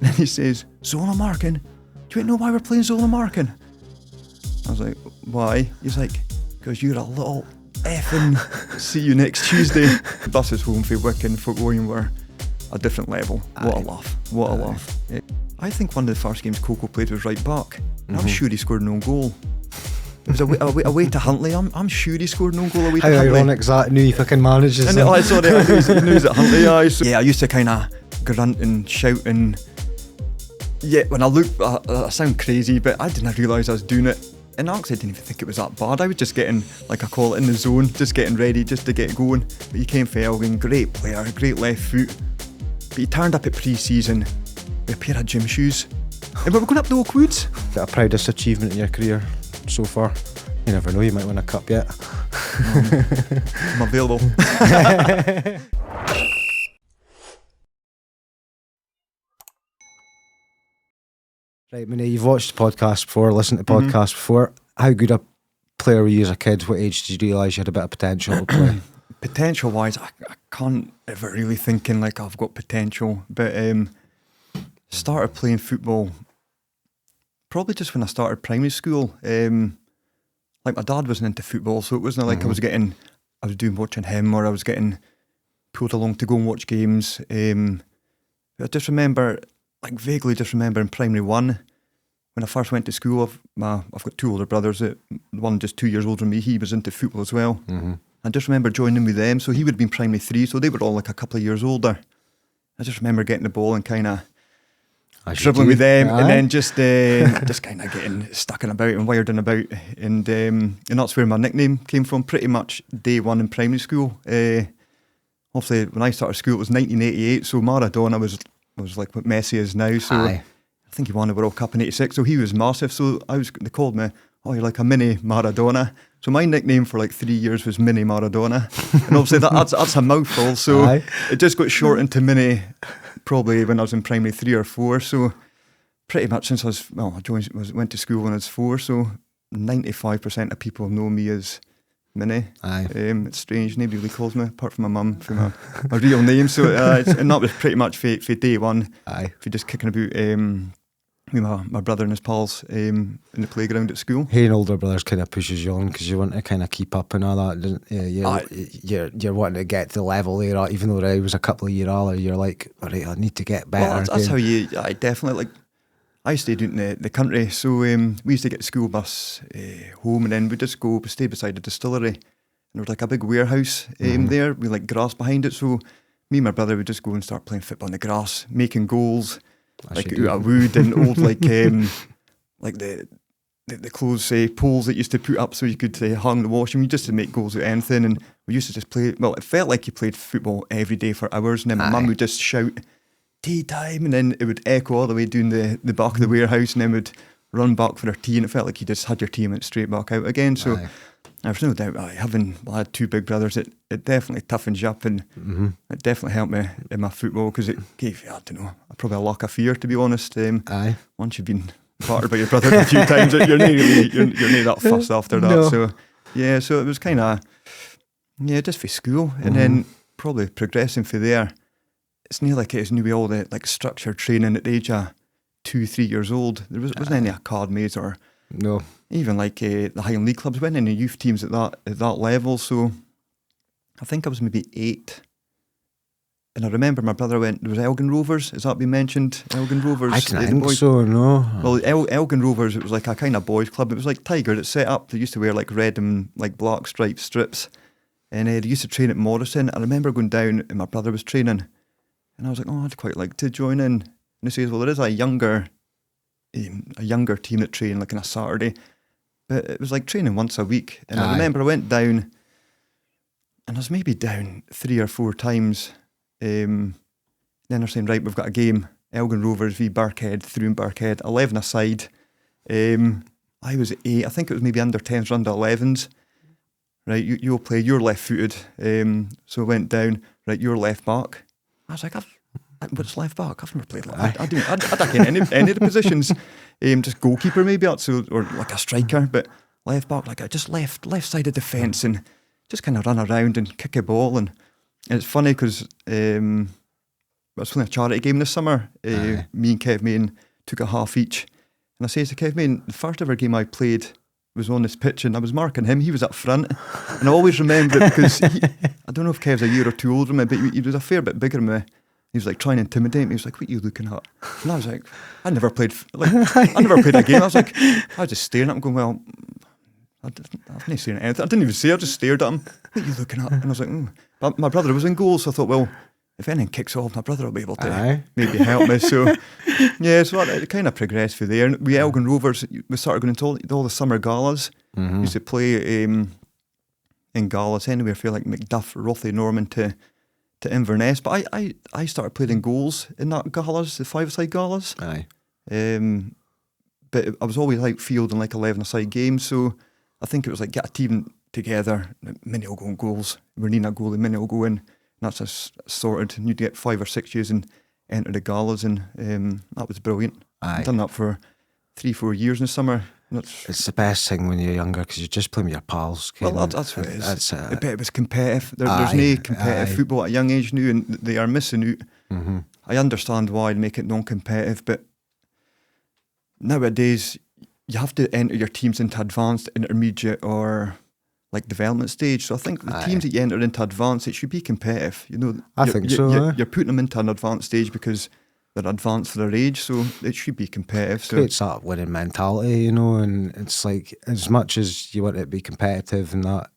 And he says, "Zona marking? Do you know why we're playing zona marking?" I was like, "Why?" He's like, "Because you're a little effing see you next Tuesday." Buses home for Wicken footballing were a different level. What a laugh. What a laugh. Yeah. I think one of the first games Coco played was right back. And I'm sure he scored no goal. It was away to Huntly. I'm sure he scored no goal away to Huntly. How ironic is that? New fucking managers. And I saw that. He knew at Huntly. Yeah, I used to kind of grunt and shout and yeah. When I look, I sound crazy, but I didn't realise I was doing it. And actually, I didn't even think it was that bad. I was just getting, like I call it, in the zone, just getting ready, just to get going. But he came for Elgin, great player, great left foot. But he turned up at pre-season with a pair of gym shoes. And we were going up the Oak Woods. The proudest achievement in your career so far? You never know, you might win a cup yet. I'm available. Right, Mini, you've watched the podcast before, listened to the podcast before. How good a player were you as a kid? What age did you realise you had a bit of potential to play? Potential-wise, I can't ever really thinking like I've got potential. But started playing football probably just when I started primary school. Like my dad wasn't into football, so it wasn't like I was watching him or I was getting pulled along to go and watch games. But I just remember, like vaguely just remember in primary one, when I first went to school, I've got two older brothers, one just 2 years older than me, he was into football as well. I just remember joining with them, so he would have been primary 3, so they were all like a couple of years older. I just remember getting the ball and kind of dribbling with them, and then just kind of getting stuck in about and wired in about, and that's where my nickname came from pretty much day one in primary school. Obviously, when I started school, it was 1988, so Maradona was like what Messi is now. So I think he won the World Cup in '86, so he was massive. So they called me, "Oh, you're like a mini Maradona." So my nickname for like 3 years was Mini Maradona, and obviously that's a mouthful. So it just got shortened to Mini, probably when I was in primary 3 or 4. So pretty much since went to school when I was 4. So 95% of people know me as Mini. It's strange, nobody really calls me apart from my mum for my real name. So and that was pretty much for day one. For just kicking about with my brother and his pals in the playground at school. Having older brothers kind of pushes you on because you want to kind of keep up and all that. You're wanting to get to the level they're at, even though I was a couple of years older. You're like, all right, I need to get better. Well, that's how you. I definitely like. I stayed out in the country, so we used to get the school bus home, and then we stay beside the distillery, and there was like a big warehouse there with like grass behind it. So me and my brother would just go and start playing football on the grass, making goals, like out of wood and old like the clothes poles that used to put up so you could hang the washing. We just to make goals out of anything, and we used to just play. Well, it felt like you played football every day for hours, and then my mum would just shout, "Tea time," and then it would echo all the way down the back of the warehouse, and then would run back for her tea, and it felt like you just had your tea and went straight back out again. So there's no doubt I had two big brothers, it definitely toughens you up, and it definitely helped me in my football because it gave you, I don't know, probably a lack of fear, to be honest. Once you've been battered by your brother a few times, you're not that fussed after that. No. So yeah, so it was kind of just for school, and then probably progressing from there. It's near like it is new with all the like structured training at the age of 2-3 years old. There wasn't any academies or even like the Highland League clubs. Weren't any youth teams at that level. So I think I was maybe 8, and I remember my brother went. There was Elgin Rovers. Has that been mentioned? Elgin Rovers. I think so. No. Well, Elgin Rovers. It was like a kind of boys' club. It was like Tiger. It's set up. They used to wear like red and like black striped strips, and they used to train at Morrison. I remember going down, and my brother was training. And I was like, oh, I'd quite like to join in. And he says, well, there is a younger team that train like on a Saturday. But it was like training once a week. And I remember I went down, and I was maybe down 3 or 4 times. Then they're saying, right, we've got a game. Elgin Rovers v Birkhead, through in Birkhead, 11 aside. I was 8. I think it was maybe under 10s or under 11s. Right, you'll play, you're left-footed. So I went down, right, you're left back. I was like, what's left back? I've never played left back. I don't get any of the positions. Just goalkeeper maybe, or like a striker, but left back, like I just left side of defence and just kind of run around and kick a ball. And it's funny because was playing a charity game this summer. Me and Kev Main took a half each. And I says to Kev Main, the first ever game I played was on this pitch and I was marking him. He was up front. And I always remember it because I don't know if Kev's a year or two older than me, but he was a fair bit bigger than me. He was like trying to intimidate me. He was like, "What are you looking at?" And I was like, I never played a game. I was just staring at him going, well, I've not seen anything. I didn't even say, I just stared at him. "What are you looking at?" And I was like, But my brother was in goal, so I thought, well, if anything kicks off, my brother will be able to maybe help me. So so it kind of progressed through there. And we Elgin Rovers, we started going into all the summer galas. We used to play in galas anywhere from like Macduff, Rothes, Norman to Inverness. But I started playing in goals in that galas, the 5-a-side galas. But I was always like fielding like 11-a-side games. So I think it was like get a team together, Mini will go in goals. We're needing a goalie, Mini will go in. And that's just sorted. And you'd get 5 or 6 years and enter the galas, and that was brilliant. I've done that for 3-4 years in the summer. It's the best thing when you're younger because you just play with your pals. Well, that's what it is. I bet it was competitive. There's no competitive football at a young age now, and they are missing out. I understand why they make it non-competitive, but nowadays you have to enter your teams into advanced, intermediate, or like development stage. So I think the teams that you enter into advanced, it should be competitive. You know, I think so. You're putting them into an advanced stage because they're advanced for their age, so it should be competitive. It creates that winning mentality, you know, and it's like as much as you want it to be competitive and that,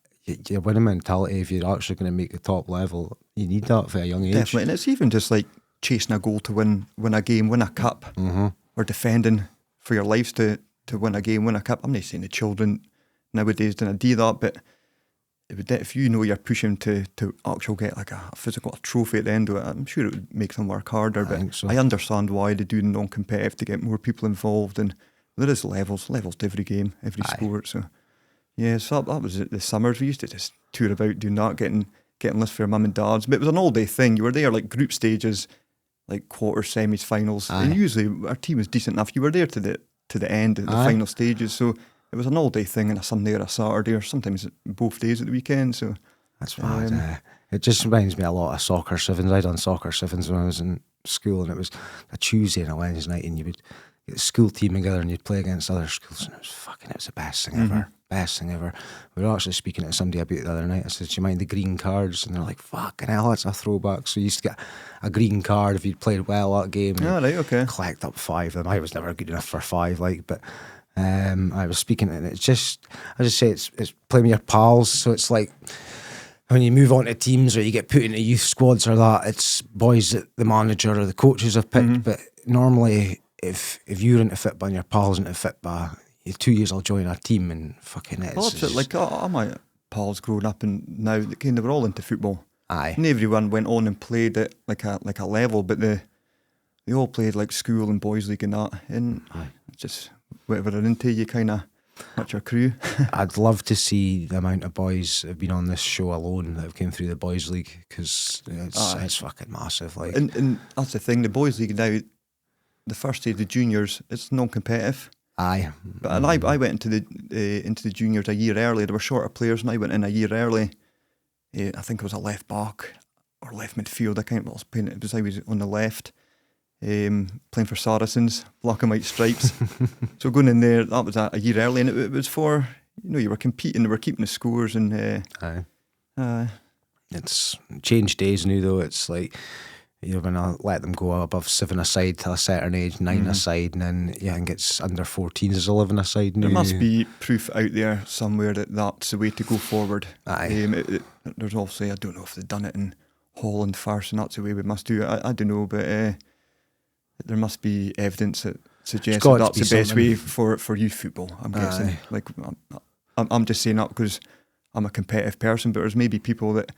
your winning mentality, if you're actually going to make the top level, you need that for a young age. Definitely, and it's even just like chasing a goal to win a game, win a cup, or defending for your lives to win a game, win a cup. I'm not saying the children nowadays don't do that, but it would, if you know you're pushing to actually get like a physical trophy at the end of it, I'm sure it would make them work harder. But I understand why they do non-competitive to get more people involved, and there is levels to every game, every sport. So so that was it. The summers we used to just tour about doing that, getting lists for your mum and dad's. But it was an all day thing. You were there like group stages, like quarters, semis, finals, and usually our team was decent enough. You were there to the end of the final stages. So it was an all-day thing on a Sunday or a Saturday, or sometimes both days at the weekend. So that's bad. It just reminds me a lot of soccer sevens. I done soccer sevens when I was in school, and it was a Tuesday and a Wednesday night, and you would get the school team together and you'd play against other schools, and it was the best thing ever. Best thing ever. We were actually speaking to somebody about it the other night. I said, "Do you mind the green cards?" And they're like, "Fucking hell, that's a throwback." So you used to get a green card if you'd played well that game. Yeah, right, okay. Collect up 5 of them. I was never good enough for 5, but I was speaking, and it's just, I just say it's playing with your pals. So it's like when you move on to teams or you get put into youth squads or that, it's boys that the manager or the coaches have picked. But normally, if you're into football and your pals into football, 2 years I'll join our team and fucking it. Well, that's like all my pals growing up and now they were all into football. And everyone went on and played at like a level, but they all played like school and boys league and that, and just whatever they're into, you kind of that's your crew. I'd love to see the amount of boys that have been on this show alone that have came through the boys league, because it's fucking massive. Like, and that's the thing, the boys league now, the first stage, the juniors, it's non-competitive. But and I went into the juniors a year early. There were shorter players, and I went in a year early. I think it was a left back or left midfield. I can't remember what I was playing. It was I was on the left, playing for Saracens, black and white stripes. So going in there, that was a year early, and it was for, you were competing. They were keeping the scores, and it's changed days now though. It's like, you're going to let them go above 7-a-side till a certain age, 9-a-side, and then I think it's under 14s is 11-a-side now. There must be proof out there somewhere that that's the way to go forward. There's obviously, I don't know if they've done it in Holland first and that's the way we must do it. I don't know, but there must be evidence that suggests that that's the best way for youth football, I'm guessing. Like, I'm just saying that because I'm a competitive person, but there's maybe people that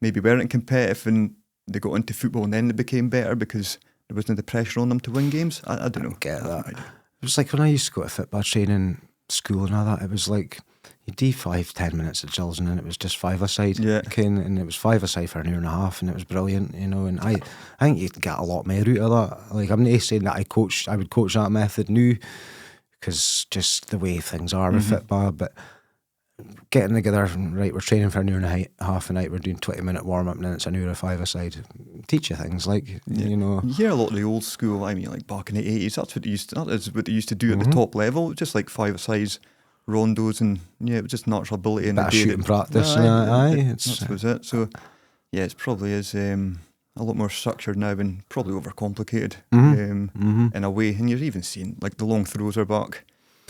maybe weren't competitive and they got into football and then they became better because there wasn't the pressure on them to win games. I don't know. Get that. It was like when I used to go to football training, school and all that, it was like you'd do 5-10 minutes of drills and then it was just 5-a-side. And it was 5-a-side for an hour and a half, and it was brilliant, and I think you'd get a lot more out of that. Like, I'm not saying that I would coach that method now, because just the way things are with football, but getting together, right, we're training for an hour and half a night, we're doing 20-minute warm-up, and then it's an hour or 5-a-side. Teach you things, like, you know. You hear a lot of the old school, I mean, like back in the 80s, that is what they used to do at the top level, just like 5-a-sides, rondos, and it was just natural ability in the day. Shooting practice, that was it. So, it probably is a lot more structured now and probably overcomplicated in a way. And you're even seeing, like, the long throws are back.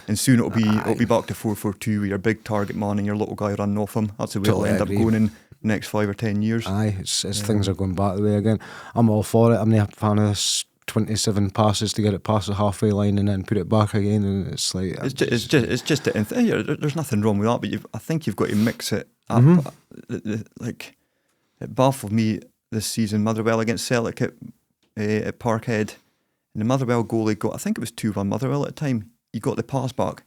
And soon it'll be back to 4-4-2 with your big target man and your little guy running off him. That's the way it'll end up going in the next 5 or 10 years. It's things are going back the way again. I'm all for it. I'm not a fan of this 27 passes to get it past the halfway line and then put it back again. And it's like it's just there's nothing wrong with that. But I think you've got to mix it up. Like, it baffled me this season. Motherwell against Celtic at Parkhead, and the Motherwell goalie got, I think it was 2-1 Motherwell at the time. He got the pass back.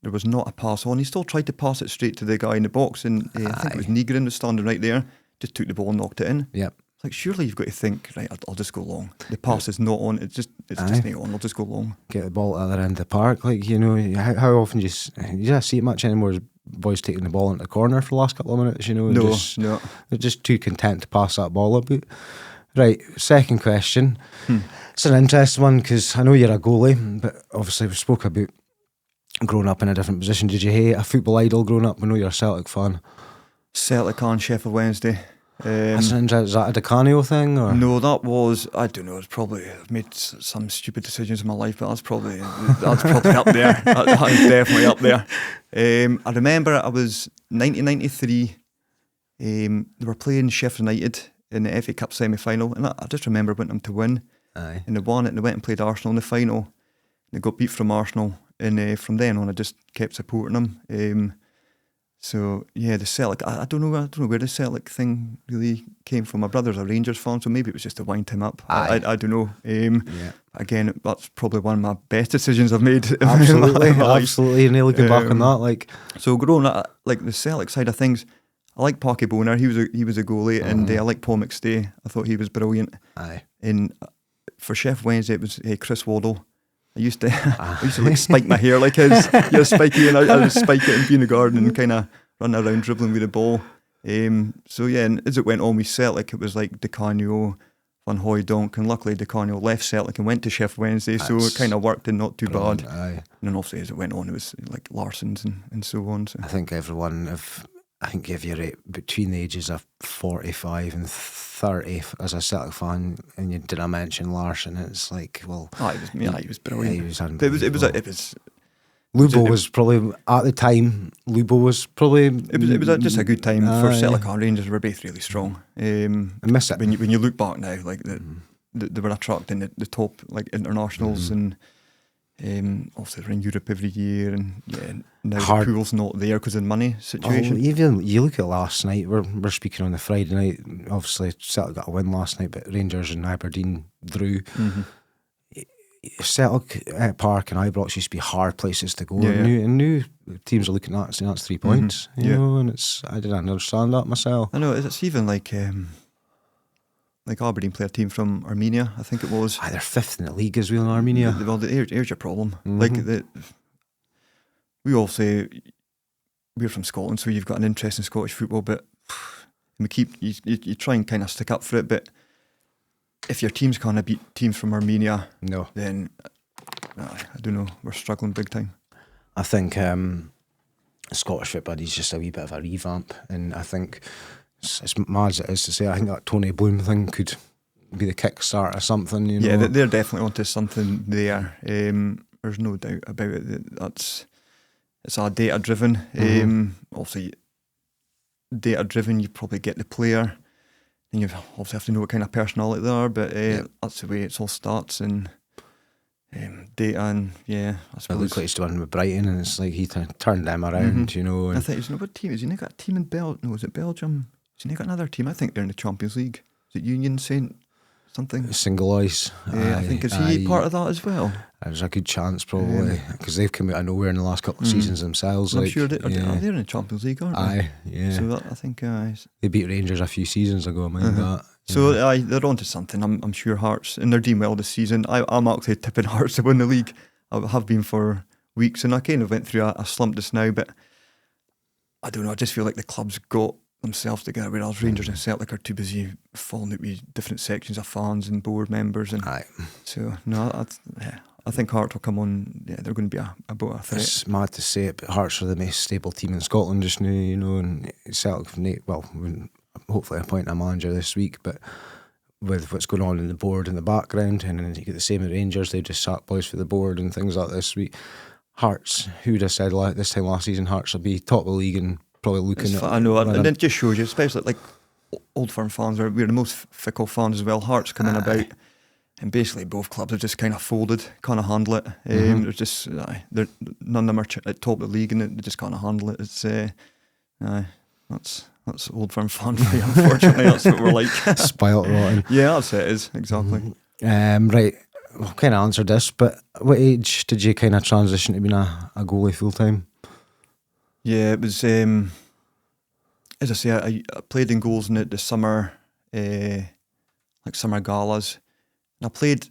There was not a pass on. He still tried to pass it straight to the guy in the box, and I think it was Nygren was standing right there. Just took the ball and knocked it in. Yep. It's like, surely you've got to think, right, I'll just go long. The pass is not on. It's just not on. I'll just go long. Get the ball at the other end of the park. Like, you know, how often you just see it much anymore? Boys taking the ball into the corner for the last couple of minutes. You know, No. They're just too content to pass that ball about. Right, second question. It's an interesting one because I know you're a goalie, but obviously we spoke about growing up in a different position. Did you hate a football idol growing up? I know you're a Celtic fan. Celtic and Sheffield Wednesday. Is that a DiCanio thing? Or? No, that was, I don't know, it's probably, I've made some stupid decisions in my life, but that's probably up there. That is definitely up there. I remember I was 1993, they were playing Sheffield United in the FA Cup semi-final, and I just remember wanting them to win. Aye. And they won it, and they went and played Arsenal in the final. They got beat from Arsenal, and from then on I just kept supporting them. So yeah, the Celtic, I don't know where the Celtic thing really came from. My brother's a Rangers fan, so maybe it was just to wind him up. I don't know. Again, that's probably one of my best decisions I've made. Absolutely. And looking back on that, like, so growing up, like the Celtic side of things, I like Parky Boner. He was a goalie, and I like Paul McStay. I thought he was brilliant. Aye. And for Sheffield Wednesday, it was Chris Waddle. I used to like spike my hair like his. You're spiky, and I would spike it and be in the garden and kind of run around dribbling with the ball. So yeah, and as it went on with Celtic, it was like DiCanio, Van Hooijdonk, and luckily DiCanio left Celtic and went to Sheffield Wednesday, so it kind of worked and not too bad. Aye. And then obviously as it went on, it was like Larson's and so on. So. I think if you're between the ages of 45 and 30 as a Celtic fan, and you didn't mention Larson, it's like, well, he was brilliant. He was unbelievable. It was. Lubo was probably at the time. Lubo was probably. It was just a good time for Celtic and Rangers. Were both really strong. I miss it when you look back now, like they were attracting the top like internationals and. Obviously they're in Europe every year, and now the pool's not there because of the money situation. Even you look at last night, we're speaking on the Friday night, obviously Celtic got a win last night, but Rangers and Aberdeen drew. Celtic Park and Ibrox used to be hard places to go, and new teams are looking at it saying that's 3 points, you know, and I didn't understand that myself. I know, it's even like Aberdeen play a team from Armenia, I think it was. They're 5th in the league as well in Armenia. Well, here's your problem. We all say we're from Scotland, so you've got an interest in Scottish football, but you try and kind of stick up for it. But if your team's kind of beat teams from Armenia, then I don't know, we're struggling big time. I think Scottish football is just a wee bit of a revamp, and I think. As mad as it is to say, I think that Tony Bloom thing could be the kickstart or something. You know? Yeah, they're definitely onto something there. There's no doubt about it. It's all data driven. Obviously, data driven. You probably get the player, and you obviously have to know what kind of personality they are. But that's the way it all starts. And data, and I suppose it looks like he's doing with Brighton, and it's like he turned them around. You know, and I think what team is he? Got a team in Belgium? No, is it Belgium? Has he got another team? I think they're in the Champions League. Is it Union Saint something? Single Ice. I think, is he part of that as well? There's a good chance probably, because they've come out of nowhere in the last couple of seasons themselves. I'm sure they're in the Champions League, aren't they? So I think they beat Rangers a few seasons ago, mind that. So they're onto something. I'm sure Hearts, and they're doing well this season. I'm actually tipping Hearts to win the league. I have been for weeks, and I kind of went through a slump just now, but I don't know, I just feel like the club's got themselves together, whereas Rangers and Celtic are too busy falling out with different sections of fans and board members. And so, no, I think Hearts will come on. Yeah, they're going to be about a threat. It's mad to say it, but Hearts are the most stable team in Scotland just now, you know, and Celtic, well, hopefully appoint a manager this week, but with what's going on in the board in the background, and then you get the same at Rangers, they just sack boys for the board and things like this week. Hearts, who would have said this time last season, Hearts will be top of the league and probably looking at... I know, and it just shows you, especially like Old Firm fans, we're the most fickle fans as well. Hearts coming about, and basically both clubs have just kind of folded, can't handle it. There's just none of them are at top of the league, and they just can't handle it. It's that's Old Firm fan for you, unfortunately. That's what we're like. Spoiled rotten. Yeah, that's it is, exactly. Right, well, kind of answered this, but what age did you kind of transition to being a goalie full time? Yeah, it was, as I say, I played in goals in the summer, like summer galas. And I played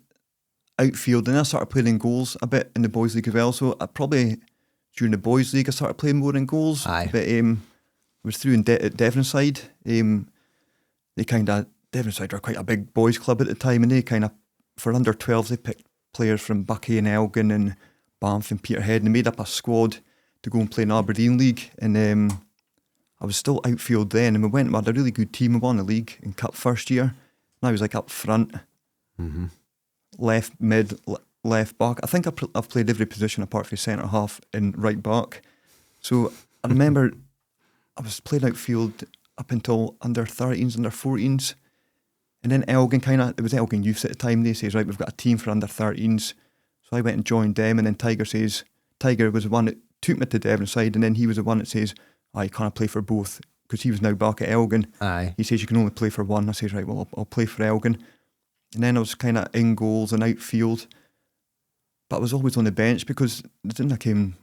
outfield, and I started playing in goals a bit in the boys' league as well. So I probably, during the boys' league, I started playing more in goals. Aye. But I was through in Devonside. Devonside were quite a big boys' club at the time, and they kind of, for under 12s, they picked players from Buckie and Elgin and Banff and Peterhead, and they made up a squad to go and play in Aberdeen League. And I was still outfield then, and we had a really good team. We won the league and cup first year, and I was like up front, left mid, left back. I think I've played every position apart from centre half and right back. So I remember I was playing outfield up until under 13s, under 14s, and then Elgin it was Elgin Youths at the time. They says, right, we've got a team for under 13s. So I went and joined them, and then Tiger was the one that took me to Devonside, and then he was the one that says, I can't play for both, because he was now back at Elgin. Aye. He says you can only play for one. I says, right, well, I'll play for Elgin. And then I was kind of in goals and outfield, but I was always on the bench because it didn't came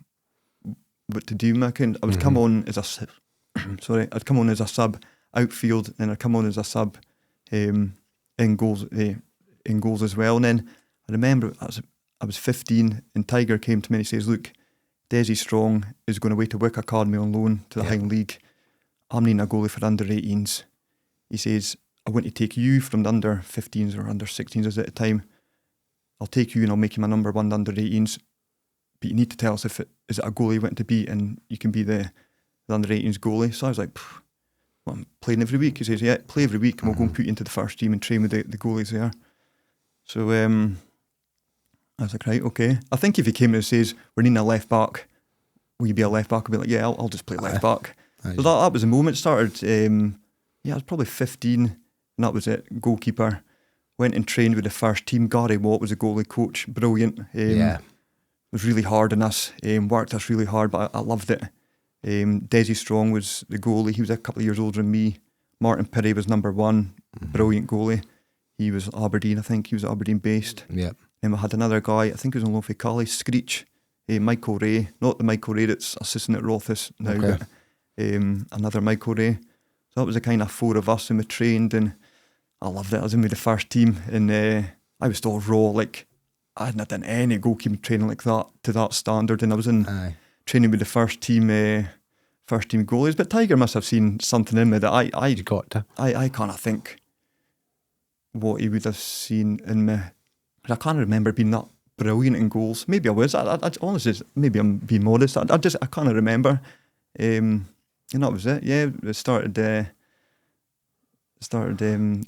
what to do. I would come on as a I'd come on as a sub outfield, and I'd come on as a sub in goals as well. And then I remember I was 15, and Tiger came to me and he says, look, Desi Strong is going away to Wick Academy on loan to the Highland League. I'm needing a goalie for under 18s. He says, I want to take you from the under 15s or under 16s as at the time. I'll take you and I'll make you my number one under 18s. But you need to tell us is it a goalie you want to be, and you can be the under 18s goalie. So I was like, well, I'm playing every week. He says, yeah, play every week, and we'll go and put you into the first team and train with the goalies there. So I was like, right, okay. I think if he came and says, we're needing a left back, will you be a left back? I'll be like, yeah, I'll just play left back. So that was the moment. Started, I was probably 15, and that was it. Goalkeeper. Went and trained with the first team. Gary Watt was a goalie coach. Brilliant. Was really hard on us. Worked us really hard, but I loved it. Desi Strong was the goalie. He was a couple of years older than me. Martin Pirrie was number one. Brilliant goalie. He was Aberdeen, I think. He was Aberdeen based. Yeah. And we had another guy, I think he was on loan for Cali, Screech, Michael Ray. Not the Michael Ray that's assistant at Rothes now, but another Michael Ray. So that was the kind of four of us, and we trained, and I loved it. I was in with the first team, and I was still raw. Like, I hadn't done any goalkeeping training like that to that standard, and I was in training with the first team goalies. But Tiger must have seen something in me that I kind of think what he would have seen in me. I can't remember being that brilliant in goals. Maybe I was. I honestly, maybe I'm being modest. I can't remember. And that was it. Yeah, it started.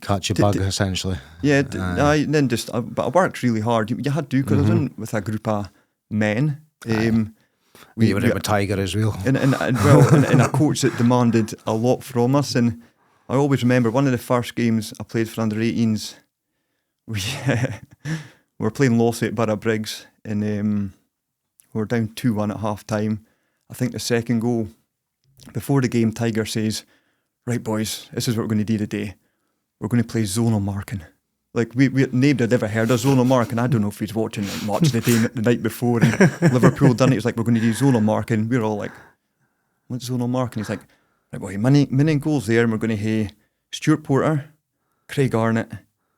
Catch a bug, essentially. Yeah, but I worked really hard. You had to, because I was in with a group of men. We were in with Tiger as well. And a coach that demanded a lot from us. And I always remember one of the first games I played for under 18s. We were playing Lossie at Borough Briggs, and we were down 2-1 at half time. I think the second goal, before the game, Tiger says, right boys, this is what we're going to do today. We're going to play zonal marking. Like, nobody had ever heard of zonal marking. I don't know if he's watching like Match of the Day the night before, and Liverpool done it. He was like, we're going to do zonal marking. We were all like, what's zonal marking? He's like, right boy, many goals there, and we're going to have Stuart Porter, Craig Arnott,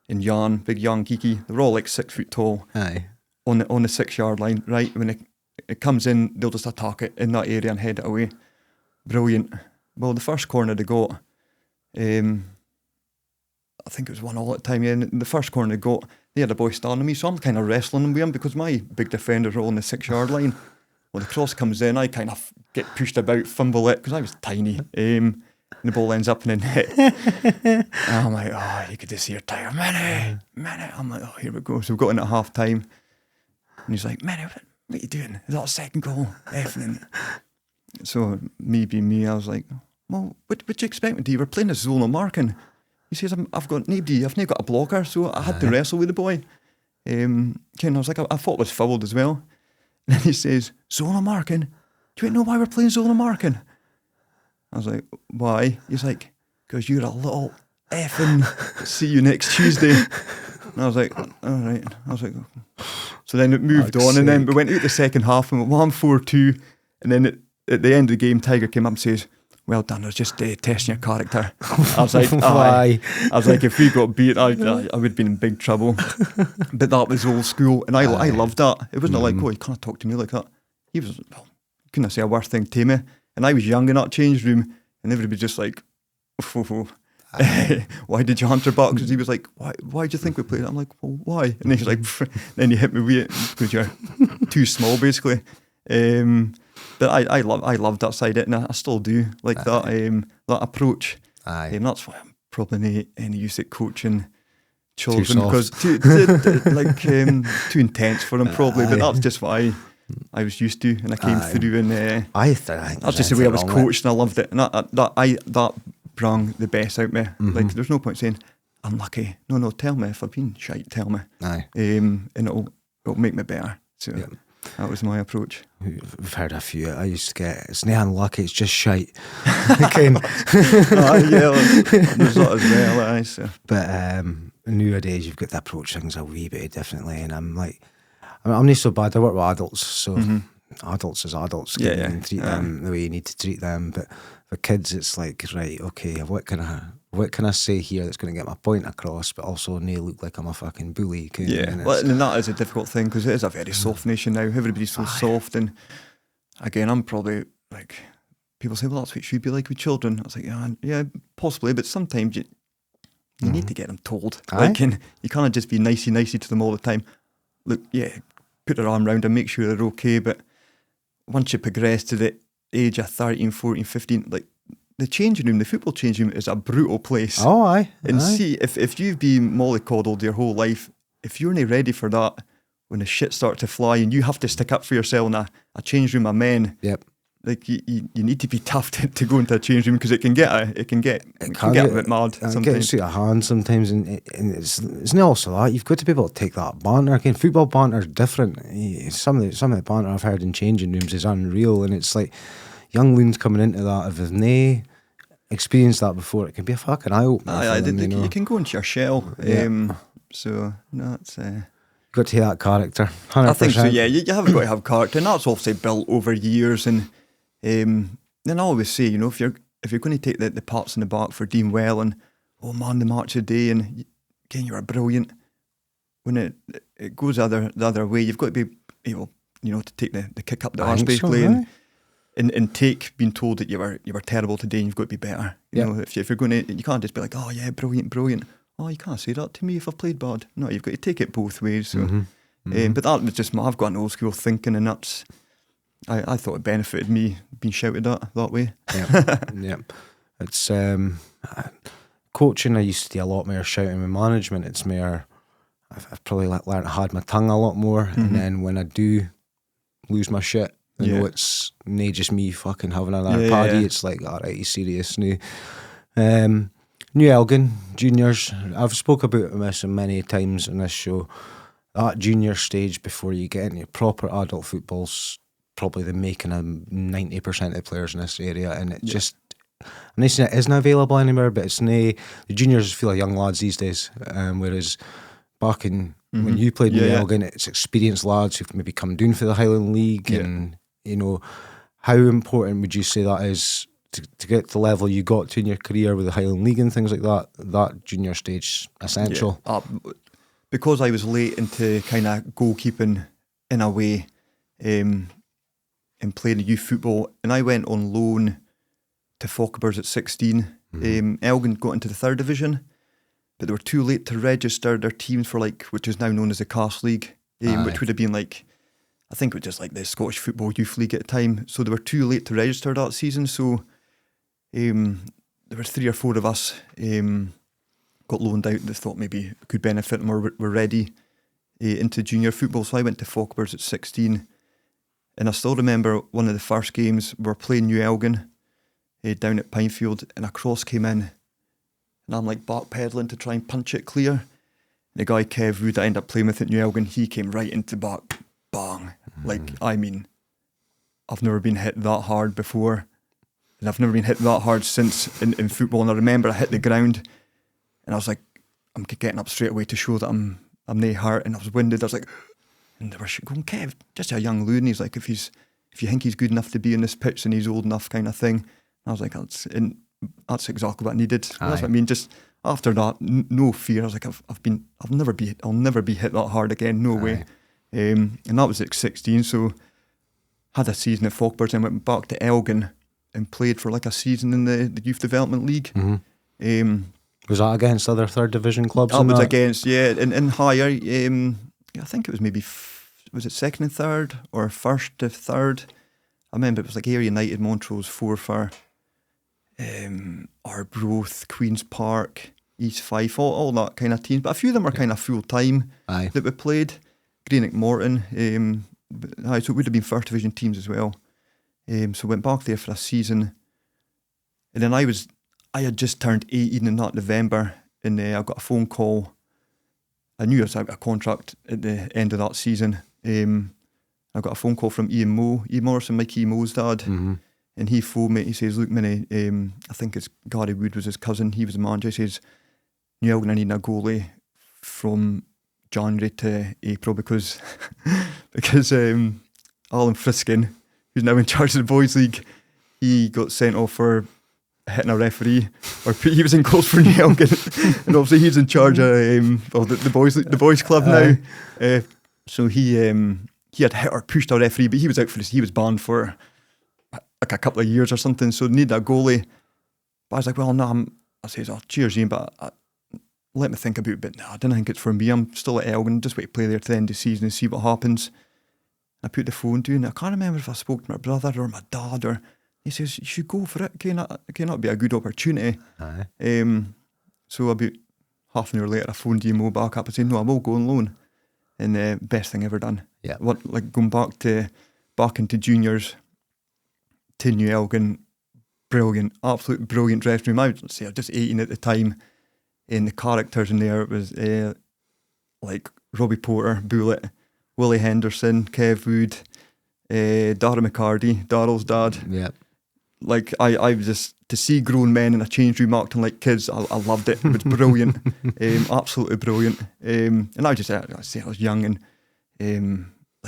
and Jan, big Jan Kiki. They were all like 6 foot tall. Aye. On the 6 yard line, right? When it comes in, they'll just attack it in that area and head it away. brilliant. Well, the first corner they got, I think it was 1-1 at the time, yeah, and the first corner they got, they had a boy standing on me, so I'm kind of wrestling with him because my big defenders are all on the 6-yard line. Well, the cross comes in, I kind of get pushed about, fumble it, because I was tiny, and the ball ends up in the net. And I'm like, oh, you could just see her tired. Minnie. I'm like, oh, here we go. So we got in at half time, and he's like, Minnie, what are you doing? Is that a second goal? Effing. So me being me, I was like, well, what do you expect me to do? We're playing this zonal marking. He says, I've got nobody, I've not got a blocker, so I had to wrestle with the boy. I was like, I thought it was fouled as well. And then he says, zonal marking? Do you know why we're playing zonal marking? I was like, why? He's like, because you're a little effing, see you next Tuesday. And I was like, all right. I was like, so then it moved on, and then we went out the second half and went 1-4-2, and then at the end of the game, Tiger came up and says, well done, I was just testing your character. I was like, why? I was like, if we got beat, I would have been in big trouble. But that was old school, and I loved that. It wasn't like, oh, you can't talk to me like that. He was, well, couldn't say a worse thing to me. And I was young in that change room, and everybody just like, why did you hunter back? Because he was like, why do you think we played? I'm like, well, why? And he's like, then you hit me with it because you're too small, basically. But I loved that side of it, and I still do like that approach. That's why I'm probably not any use at coaching children, because too intense for them probably. But that's just what I was used to, and I came through, and that's just the way I was coached, and I loved it, and that brought the best out of me. Like, there's no point saying unlucky. No, tell me if I've been shite. Tell me, and it'll make me better. So. Yeah. That was my approach. We've heard a few. I used to get, it's not unlucky, it's just shite. There's that as well. So. But nowadays you've got to approach things a wee bit differently, and I'm like, I'm not so bad. I work with adults, so adults as adults, and treat them the way you need to treat them. But for kids, it's like, right, okay, what can I say here that's going to get my point across, but also not look like I'm a fucking bully? Well, and that is a difficult thing, because it is a very soft nation now. Everybody's so soft, and again, I'm probably like, people say, well, that's what it should be like with children. I was like, yeah, possibly, but sometimes you need to get them told. Like, and you can't just be nicey to them all the time. Look, put their arm around them, make sure they're okay, but once you progress to the age of 13, 14, 15, like, the changing room, the football changing room is a brutal place. And see, if you've been mollycoddled your whole life, if you're not ready for that, when the shit starts to fly and you have to stick up for yourself in a change room of men, like you need to be tough to go into a change room, because it can get a bit mad sometimes. It gets out of hand sometimes, and it's not also that. You've got to be able to take that banter. Again, football banter is different. Some of the banter I've heard in changing rooms is unreal, and it's like, young loons coming into that, if they've no experienced that before, it can be a fucking eye-opener. You can go into your shell. So, no, it's... got to have that character, 100%. I think so, yeah. You have got to have character, and that's obviously built over years. And then I always say, if you're going to take the pats in the back for doing well, and, oh man, the match of the day, and again, you are brilliant. When it goes the other way, you've got to be able, to take the kick up the arse, basically. So, and take being told that you were terrible today and you've got to be better. You know, if you're going to, you can't just be like, oh yeah, brilliant. Oh, you can't say that to me if I've played bad. No, you've got to take it both ways. So, but that was just I've got an old school thinking, and that's, I thought it benefited me being shouted at that way. Yeah. It's coaching. I used to do a lot more shouting with management. It's more, I've probably learned to hide my tongue a lot more, and then when I do lose my shit, it's not just me fucking having another party. It's like, all right, you serious now? New Elgin juniors. I've spoke about this many times in this show. That junior stage before you get into proper adult football's probably the making of 90% of the players in this area, and it just, I'm not saying it isn't available anymore, but it's the juniors feel like young lads these days, whereas back in when you played New Elgin, it's experienced lads who've maybe come down for the Highland League, and how important would you say that is to get to the level you got to in your career with the Highland League and things like that? That junior stage essential. Because I was late into kind of goalkeeping in a way, and playing youth football, and I went on loan to Falkabers at 16. Elgin got into the 3rd division, but they were too late to register their teams for which is now known as the Castle League, which would have been I think it was just like the Scottish Football Youth League at the time. So they were too late to register that season. So there were 3 or 4 of us got loaned out that thought maybe could benefit them or were ready into junior football. So I went to Falkabers at 16. And I still remember one of the first games, we were playing New Elgin down at Pinefield, and a cross came in. And I'm backpedaling to try and punch it clear. The guy Kev Wood I ended up playing with at New Elgin, he came right into back, bang. I mean, I've never been hit that hard before. And I've never been hit that hard since in football. And I remember I hit the ground and I was like, I'm getting up straight away to show that I'm nae hurt, and I was winded. I was like, and they were going, Kev, just a young loon. He's like, if you think he's good enough to be in this pitch and he's old enough kind of thing. And I was like, that's exactly what I needed. That's what I mean. Just after that, no fear. I was like, I'll never be hit that hard again. No way. And that was at 16. So had a season at Falkabers and went back to Elgin and played for a season in the Youth Development League. Was that against other 3rd division clubs? That was against, in higher. I think it was maybe, was it 2nd and 3rd or 1st to 3rd? I remember it was Ayr United, Montrose, Forfar, Arbroath, Queen's Park, East Fife, all that kind of teams. But a few of them were kind of full-time that we played. Greenock Morton. So it would have been 1st division teams as well. So went back there for a season. And then I had just turned 18 in that November, and I got a phone call. I knew I was out of a contract at the end of that season. I got a phone call from Ian Morrison, Mikey Mo's dad, and he phoned me. He says, look, Minnie, I think it's Gary Wood was his cousin. He was the manager. He says, New Elgin, I need a goalie from January to April because Alan Friskin, who's now in charge of the Boys League, he got sent off for hitting a referee, or he was in goals for New Elgin, and obviously he's in charge of the boys club now. So he had hit or pushed a referee, but he was out for this. He was banned for a couple of years or something. So need a goalie. But I was like, well, no. I says, oh, cheers, Ian, but let me think about it. But no, I didn't think it's for me. I'm still at Elgin. Just wait to play there to the end of the season and see what happens. I put the phone down. I can't remember if I spoke to my brother or my dad, or he says, you should go for it. Can that be a good opportunity? So about half an hour later, I phoned DMO back up and said, no, I will go on loan. And best thing ever done. Yeah. Going back into juniors to New Elgin, brilliant, absolute brilliant dressing room. I was just 18 at the time, and the characters in there, it was Robbie Porter, Bullet, Willie Henderson, Kev Wood, Darragh McCarty, Darrell's dad. Yeah. I was just, to see grown men in a change room acting like kids, I loved it. It was brilliant, absolutely brilliant. And I was young and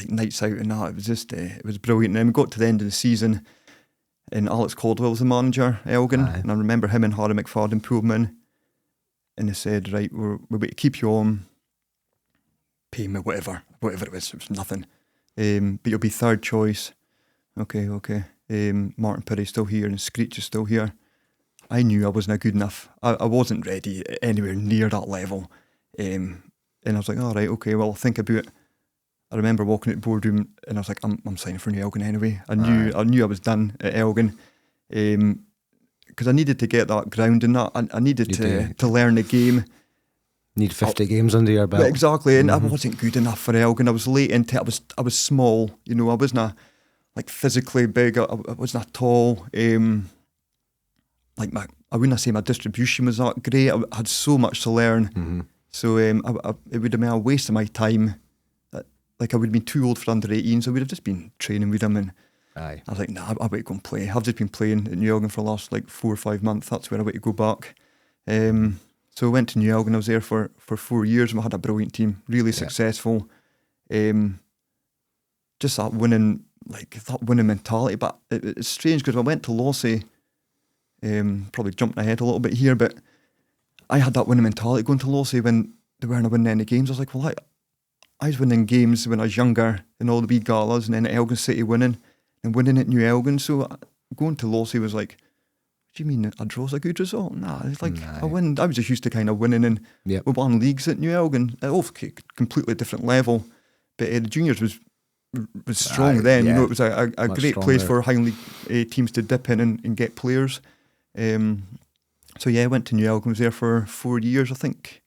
nights out and that, it was just, it was brilliant. And then we got to the end of the season, and Alex Caldwell was the manager, Elgin, and I remember him and Harry McFadden pulled me in, and they said, right, we're going to keep you on, pay me whatever it was nothing, but you'll be 3rd choice. Okay. Martin Perry's still here and Screech is still here. I knew I wasn't good enough. I wasn't ready anywhere near that level. And I was like, all right, okay, well, I'll think about it. I remember walking at the boardroom and I was like, I'm signing for New Elgin anyway. I knew I was done at Elgin. Because I needed to get that ground in that. I needed to learn the game. Need 50 games under your belt. Exactly, and I wasn't good enough for Elgin. I was late into it. I was small, I wasn't physically big. I wasn't tall. I wouldn't say my distribution was that great. I had so much to learn. So it would have been a waste of my time. I would have been too old for under 18s. I would have just been training with them, and I was like, nah, I wait to go and play. I've just been playing at New Elgin for the last 4 or 5 months. That's where I wait to go back. So I went to New Elgin. I was there for 4 years, and we had a brilliant team, really successful. Just that winning mentality. But it's strange because I went to Lossie. Probably jumping ahead a little bit here, but I had that winning mentality going to Lossie when they weren't winning any games. I was like, well, I was winning games when I was younger in all the wee galas, and then at Elgin City winning and winning at New Elgin. So going to Lossie was like, do you mean a draw's a good result? Nah, it's like a win. I was just used to kind of winning, and we won leagues at New Elgin at a completely different level. But the juniors was strong then. You know, it was a great place for Highland League teams to dip in and get players. So I went to New Elgin, was there for 4 years, I think.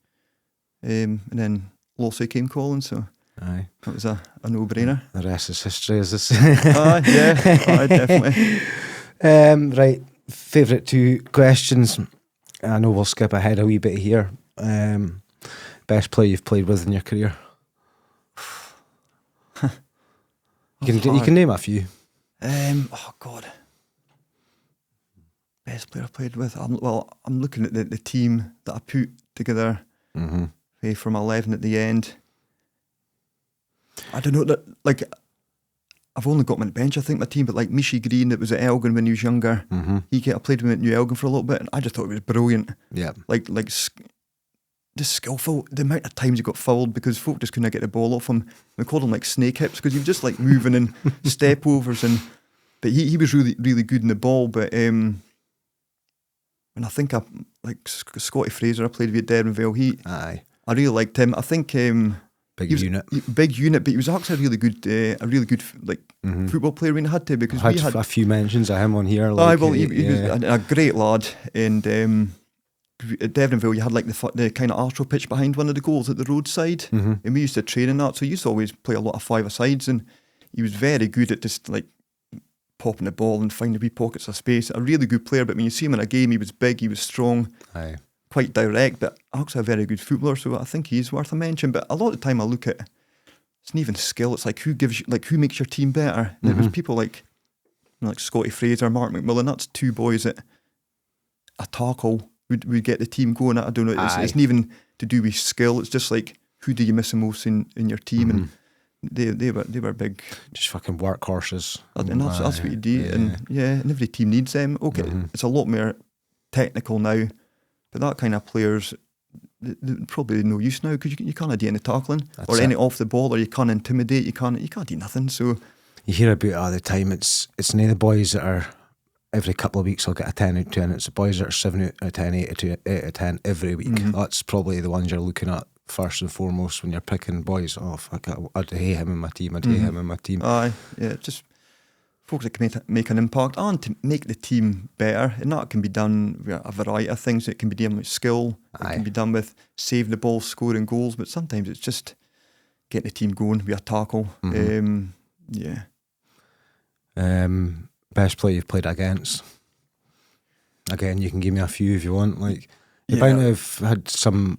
And then Lossie came calling, so that was a no-brainer. The rest is history, as I say. Definitely. Right, favourite 2 questions. I know we'll skip ahead a wee bit here. Best player you've played with in your career? You can name a few. Oh God, best player I played with. I'm looking at the team that I put together from 11 at the end. I don't know that. Like, I've only got him on the bench. I think my team, but like Michi Green, that was at Elgin when he was younger. I played with him at New Elgin for a little bit, and I just thought he was brilliant. Yeah, like just skillful. The amount of times he got fouled because folk just couldn't get the ball off him. We called him like snake hips because he was just like moving and step overs, but he was really, really good in the ball. But and I think I like Scotty Fraser. I played with at Derrenville. I really liked him. I think big unit, but he was actually a really good football player when he had to, because we had a few mentions of him on here. He was a great lad, and at Derrenville you had like the kind of astro pitch behind one of the goals at the roadside, and we used to train in that, so he used to always play a lot of 5-a-sides, and he was very good at just like popping the ball and finding wee pockets of space. A really good player, but when you see him in a game, he was big, he was strong, quite direct, but actually a very good footballer, so I think he's worth a mention. But a lot of the time I look at, it's not even skill, it's like who makes your team better. And there was people like Scotty Fraser, Mark McMillan, that's 2 boys that a tackle would get the team going. I don't know, it's not even to do with skill, it's just like who do you miss the most in your team, and they were big, just fucking workhorses, and that's what you do. And every team needs them. Okay, it's a lot more technical now, but that kind of players, they're probably no use now, because you can't do any tackling or any off the ball, or you can't intimidate, you can't do nothing. So you hear about it all the time. It's none of the boys that are every couple of weeks I'll get a 10 out of 10. It's the boys that are 7 out of 10, 8 out of 10 every week. That's probably the ones you're looking at first and foremost when you're picking boys. Oh fuck, I'd hate him in my team, I'd hate him in my team. Just folks that can make an impact and to make the team better, and that can be done with a variety of things. It can be done with skill, it can be done with saving the ball, scoring goals, but sometimes it's just getting the team going with a tackle. Best player you've played against? Again, you can give me a few if you want. Like, you're bound to have had some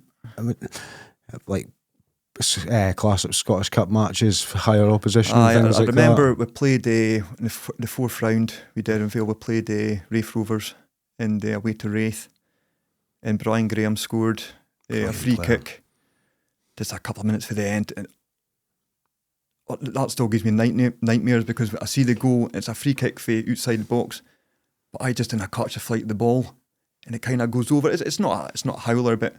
like classic Scottish Cup matches, higher opposition. I remember we played in the 4th round with Derrenville. We played Raith Rovers in the away to Raith, and Brian Graham scored a free kick just a couple of minutes for the end, and that still gives me nightmares, because I see the goal, it's a free kick for outside the box, but I just didn't catch the flight of the ball, and it kind of goes over. It's not a howler, but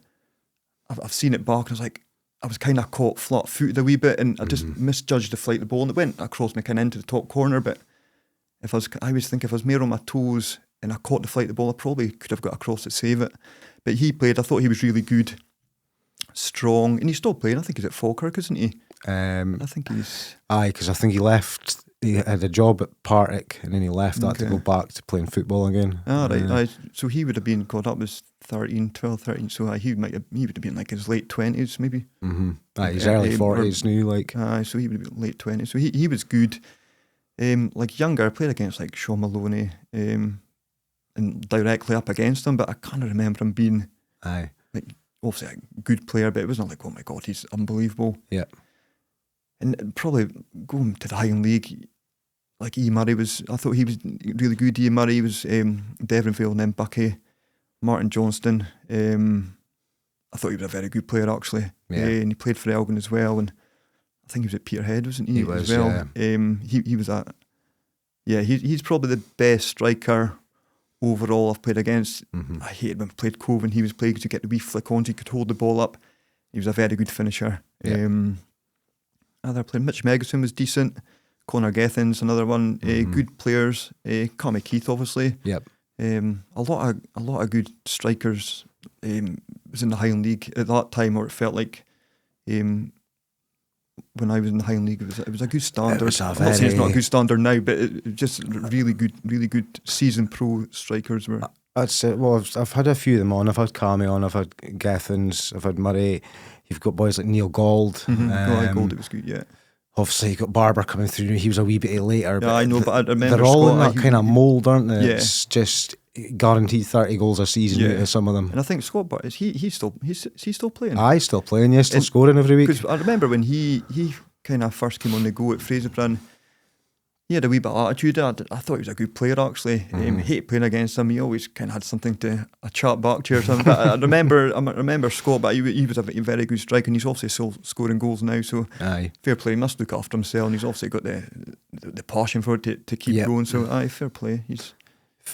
I've seen it back, and I was kind of caught flat-footed a wee bit, and I just misjudged the flight of the ball, and it went across me kind of into the top corner. But I always think if I was more on my toes and I caught the flight of the ball, I probably could have got across to save it. But he played, I thought he was really good, strong, and he's still playing. I think he's at Falkirk, isn't he? I think he's... because I think he left. He had a job at Partick, and then he left that to go back to playing football again. Right. So he would have been, that was 12, 13, so he would have been like his late 20s maybe. He's early 40s now. So he would have been late 20s. So he was good. Like younger, I played against like Sean Maloney, and directly up against him, but I can't remember him being like obviously a good player, but it wasn't like, oh my God, he's unbelievable. Yeah. And probably going to the Highland League, like I thought he was really good. Ian Murray was Derrenville, and then Bucky, Martin Johnston. I thought he was a very good player actually. And he played for Elgin as well, and I think he was at Peterhead, wasn't he? He was, as well. He was at, he's probably the best striker overall I've played against. I hated when I played Cove and he was playing, because you get the wee flick on, so he could hold the ball up. He was a very good finisher. Other player, Mitch Megison was decent. Connor Gethin's another one. Good players. Cammy Keith, obviously. Yep. A lot of good strikers was in the Highland League at that time, or it felt like when I was in the Highland League, it was a good standard. I'm not saying it's not a good standard now, but it just really good seasoned pro strikers were. I'd say, well, I've had a few of them on. I've had Cammy on, I've had Gethins, I've had Murray. You've got boys like Neil Gold. Gold, it was good, yeah. Obviously, you got Barber coming through. He was a wee bit later. Yeah, I know, but I remember they're all Scott, in that kind of mould, aren't they? Yeah. It's just guaranteed 30 goals a season out of some of them. And I think Scott Barber, is he still playing? Aye, still playing. Yeah, still scoring every week. Because I remember when he kind of first came on the go at Fraserburgh, he had a wee bit of attitude. I thought he was a good player, actually. Hate playing against him. He always kind of had something to a chat back to or something. But I remember Scott, but he was a very good striker, and he's obviously still scoring goals now. So aye, fair play. He must look after himself, and he's obviously got the passion for it to keep going. So aye, fair play.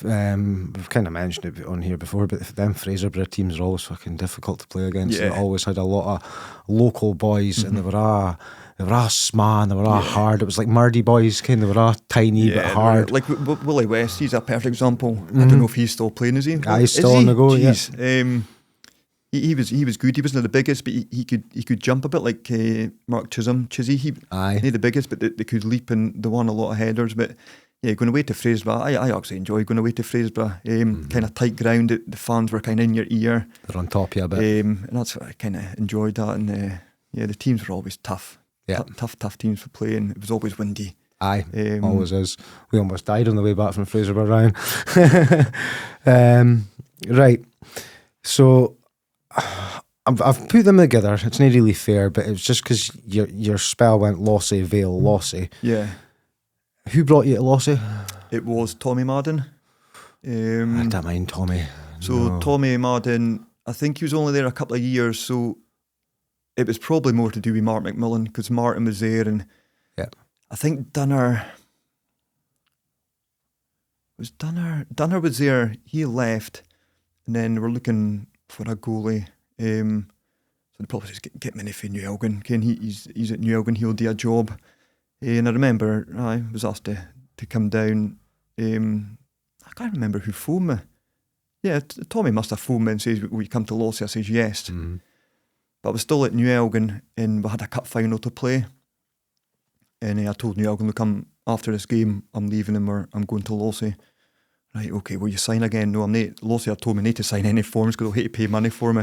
We've kind of mentioned it on here before, but them Fraserburgh teams are always fucking difficult to play against. They always had a lot of local boys, and they were all smart, they were all hard. It was like Murdy boys, they were all tiny but hard. Like Willie West, he's a perfect example. I don't know if he's still playing, is he? He's still on the go. Jeez. He was good. He wasn't the biggest, but he could jump a bit like Mark Chizzy. He the biggest, but they could leap, and they won a lot of headers. But yeah, going away to Fraserburgh, I actually enjoyed going away to Fraserburgh. Kind of tight ground. The fans were kind of in your ear. They're on top of you a bit. And that's what I kind of enjoyed that. And the teams were always tough. Yeah. Tough teams for playing. It was always windy. Aye, always is. We almost died on the way back from Fraserburgh Ryan. Right. So I've put them together. It's not really fair, but it's just because your spell went Lossie, Vale, Lossie. Yeah. Who brought you to Lossie? It was Tommy Madden. I don't mind Tommy. So Tommy Madden, I think he was only there a couple of years, so it was probably more to do with Mark McMillan, because Martin was there, and I think Dunner was there. He left, and then we're looking for a goalie. So the probably just get Minnie for New Elgin. He's at New Elgin. He'll do a job. And I remember I was asked to come down. I can't remember who phoned me. Yeah, Tommy must have phoned me and says, "Will you come to Lossie?" I says yes. But I was still at New Elgin, and we had a cup final to play. And I told New Elgin, "Look, after this game, I'm leaving, and I'm going to Lossie." Right, okay, will you sign again? No, I'm not. Lossie had told me not to sign any forms because they'll hate to pay money for me.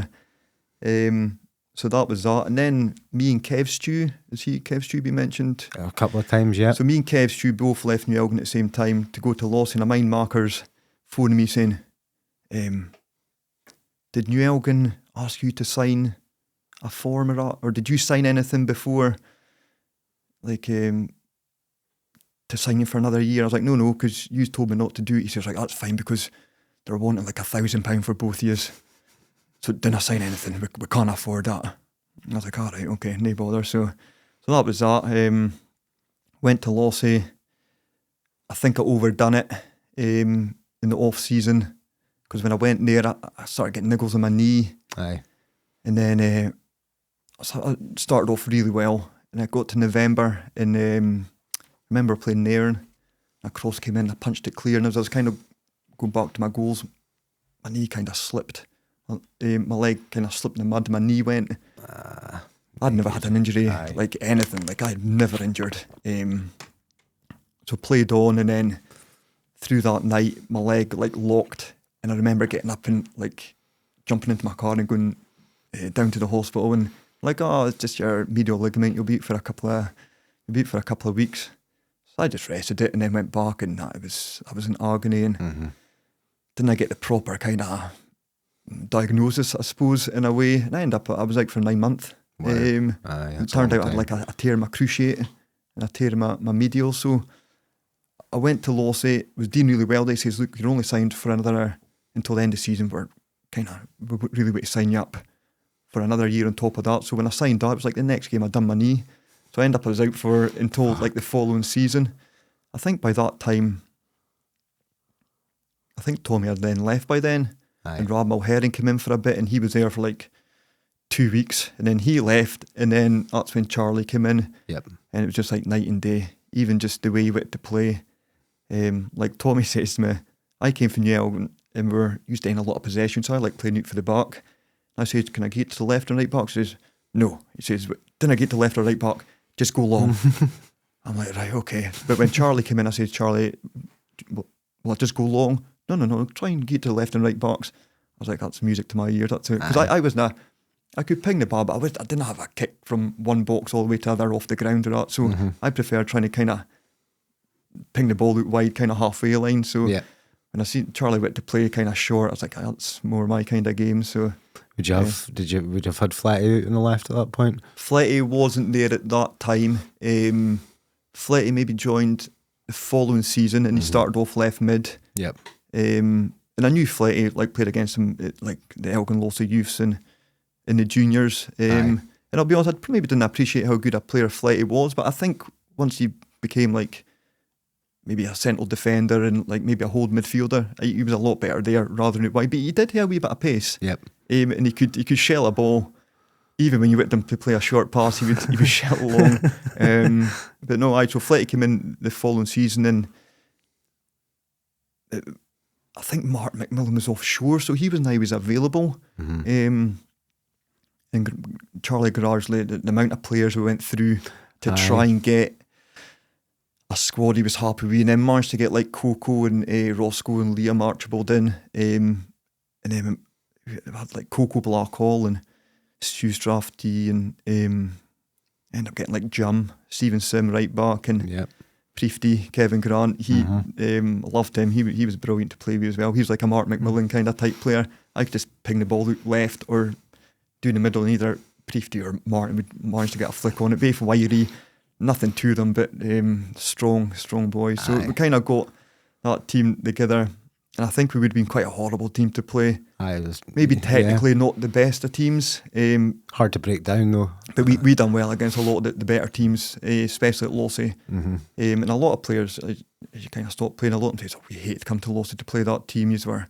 So that was that. And then me and Kev Stew, Kev Stew be mentioned? A couple of times, yeah. So me and Kev Stew both left New Elgin at the same time to go to Lossie, and a mind markers phoning me saying, did New Elgin ask you to sign a form or did you sign anything before, like, to sign you for another year? I was like, no, because you told me not to do it. He says, like, that's fine, because they're wanting like £1,000 for both of yous. So didn't sign anything. We can't afford that. And I was like, all right, okay, no bother. So that was that. Went to Lossie. I think I overdone it in the off season, because when I went there, I started getting niggles in my knee. Aye. And then I started off really well, and I got to November, and I remember playing Nairn. A cross came in, I punched it clear, and as I was kind of going back to my goals, my knee kind of slipped. My leg kind of slipped in the mud, my knee went. I'd never had an injury, like anything, like I'd never injured. So played on, and then through that night, my leg like locked, and I remember getting up and like jumping into my car and going down to the hospital, and like, oh, it's just your medial ligament, you'll be out for a couple of weeks. So I just rested it and then went back, and I was in agony, and didn't I get the proper kind of diagnosis, I suppose, in a way, and I was out for 9 months. It turned out I had like a tear in my cruciate and a tear in my medial. So I went to Lossie, was doing really well. They says, look, you're only signed for another until the end of the season. We really want to sign you up for another year on top of that. So when I signed up, it was like the next game I'd done my knee. So I was out until like the following season. I think by that time, I think Tommy had then left by then. And Rob Mulherring came in for a bit, and he was there for like 2 weeks, and then he left, and then that's when Charlie came in. Yep. And it was just like night and day, even just the way he went to play. Like Tommy says to me, I came from New Elgin and we were used to having a lot of possession, so I like playing out for the back. I said, can I get to the left and right back? He says, no. He says, didn't I get to the left or right back? Just go long. I'm like, right, okay. But when Charlie came in, I said, Charlie, will I just go long? No, try and get to the left and right backs. I was like, that's music to my ear. That's it. Because I was I could ping the ball, but I didn't have a kick from one box all the way to the other off the ground or that. So I prefer trying to kind of ping the ball out wide, kind of halfway line. So when I see Charlie went to play kind of short, I was like, that's more my kind of game. So would you have had Fletty out on the left at that point? Fletty wasn't there at that time. Fletty maybe joined the following season, and he started off left mid. Yep. And I knew Fletty, like, played against him at, like, the Elgin Lossie youths and in the juniors. And I'll be honest, I maybe didn't appreciate how good a player Fletty was, but I think once he became like maybe a central defender and like maybe a hold midfielder, he was a lot better there rather than wide. But he did have a wee bit of pace. Yep. And he could shell a ball. Even when you went him to play a short pass, he would shell along. But no, so Fletty came in the following season, and I think Mark McMillan was offshore, so he was available. And Charlie Garagely, the amount of players we went through to try and get a squad he was happy with, and then managed to get like Coco and Roscoe and Liam Archibald in, and then we had like Coco Blackhall and Stu Strafty, and ended up getting like Jum, Stephen Sim right back, and Preefty, Kevin Grant. He loved him. He was brilliant to play with as well. He was like a Mark McMillan kind of type player. I could just ping the ball out left or do in the middle, and either Preefty or Martin would manage to get a flick on it. Both wiry, nothing to them, but strong boys. So we kind of got that team together, and I think we would have been quite a horrible team to play. Maybe technically not the best of teams. Hard to break down though. But we done well against a lot of the better teams, especially at Lossie. And a lot of players, as you kind of stop playing a lot, and say, we hate to come to Lossie to play that team. You were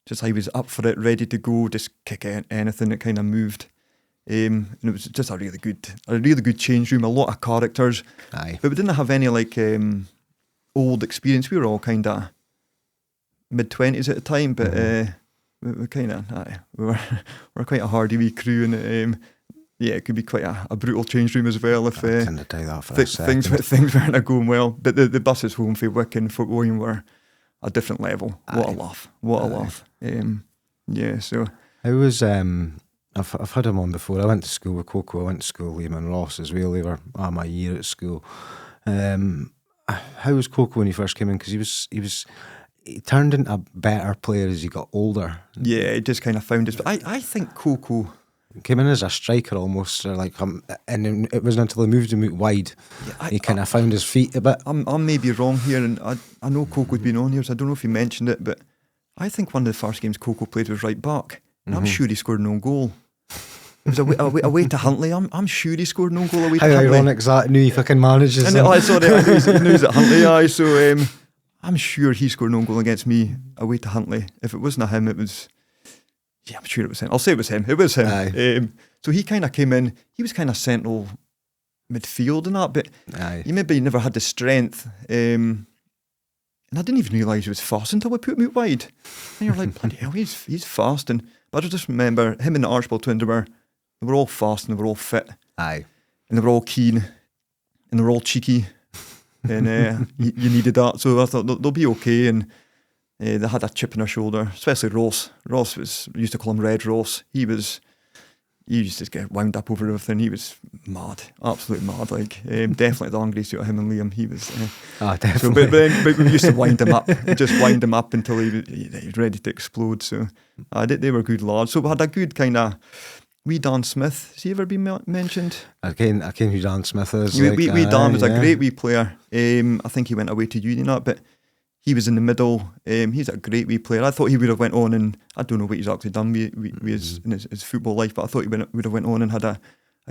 just, I was up for it, ready to go, just kick anything that kind of moved. And it was just a really good change room, a lot of characters. But we didn't have any like old experience. We were all kind of mid-20s at the time, but we kind of we're quite a hardy wee crew, and it could be quite a brutal change room as well if things weren't going well. But the buses home for Wick and Fort William were a different level. What a laugh. So I was I've had him on before. I went to school with Coco. I went to school with Liam and Ross as well. They were my year at school. How was Coco when he first came in? Because he turned into a better player as he got older. Yeah, he just kind of found his. But I think Coco came in as a striker almost, or like, and it wasn't until he moved him out wide he kind of found his feet a bit. I'm maybe wrong here, and I know Coco's been on here, so I don't know if you mentioned it, but I think one of the first games Coco played was right back, and I'm sure he scored no goal. It was away to Huntly. I'm sure he scored no goal away to Huntly. How ironic is that? Knew he fucking manages. And I saw that. He knew at Huntly. So I'm sure he scored no goal against me away to Huntly. If it wasn't him, it was. Yeah, I'm sure it was him. I'll say it was him. It was him. So he kind of came in. He was kind of central midfield and that, but he maybe never had the strength. And I didn't even realise he was fast until we put him out wide. And you're like, bloody hell, he's fast. But I just remember him and the Archibald twins they were all fast and they were all fit. And they were all keen and they were all cheeky. And you needed that. So I thought they'll be okay. And they had a chip in their shoulder, especially Ross. Ross we used to call him Red Ross. He used to get wound up over everything. He was mad, absolutely mad. Like definitely the angriest out of him and Liam. He was. Definitely. So, but we used to wind him up, just wind him up until he was ready to explode. So they were good lads. So we had a good kind of. Dan Smith, has he ever been mentioned? I came who Dan Smith is. Dan was a great wee player. I think he went away to uni now, but he was in the middle. He's a great wee player. I thought he would have went on, and I don't know what he's actually done with his football life, but I thought he would have went on and had a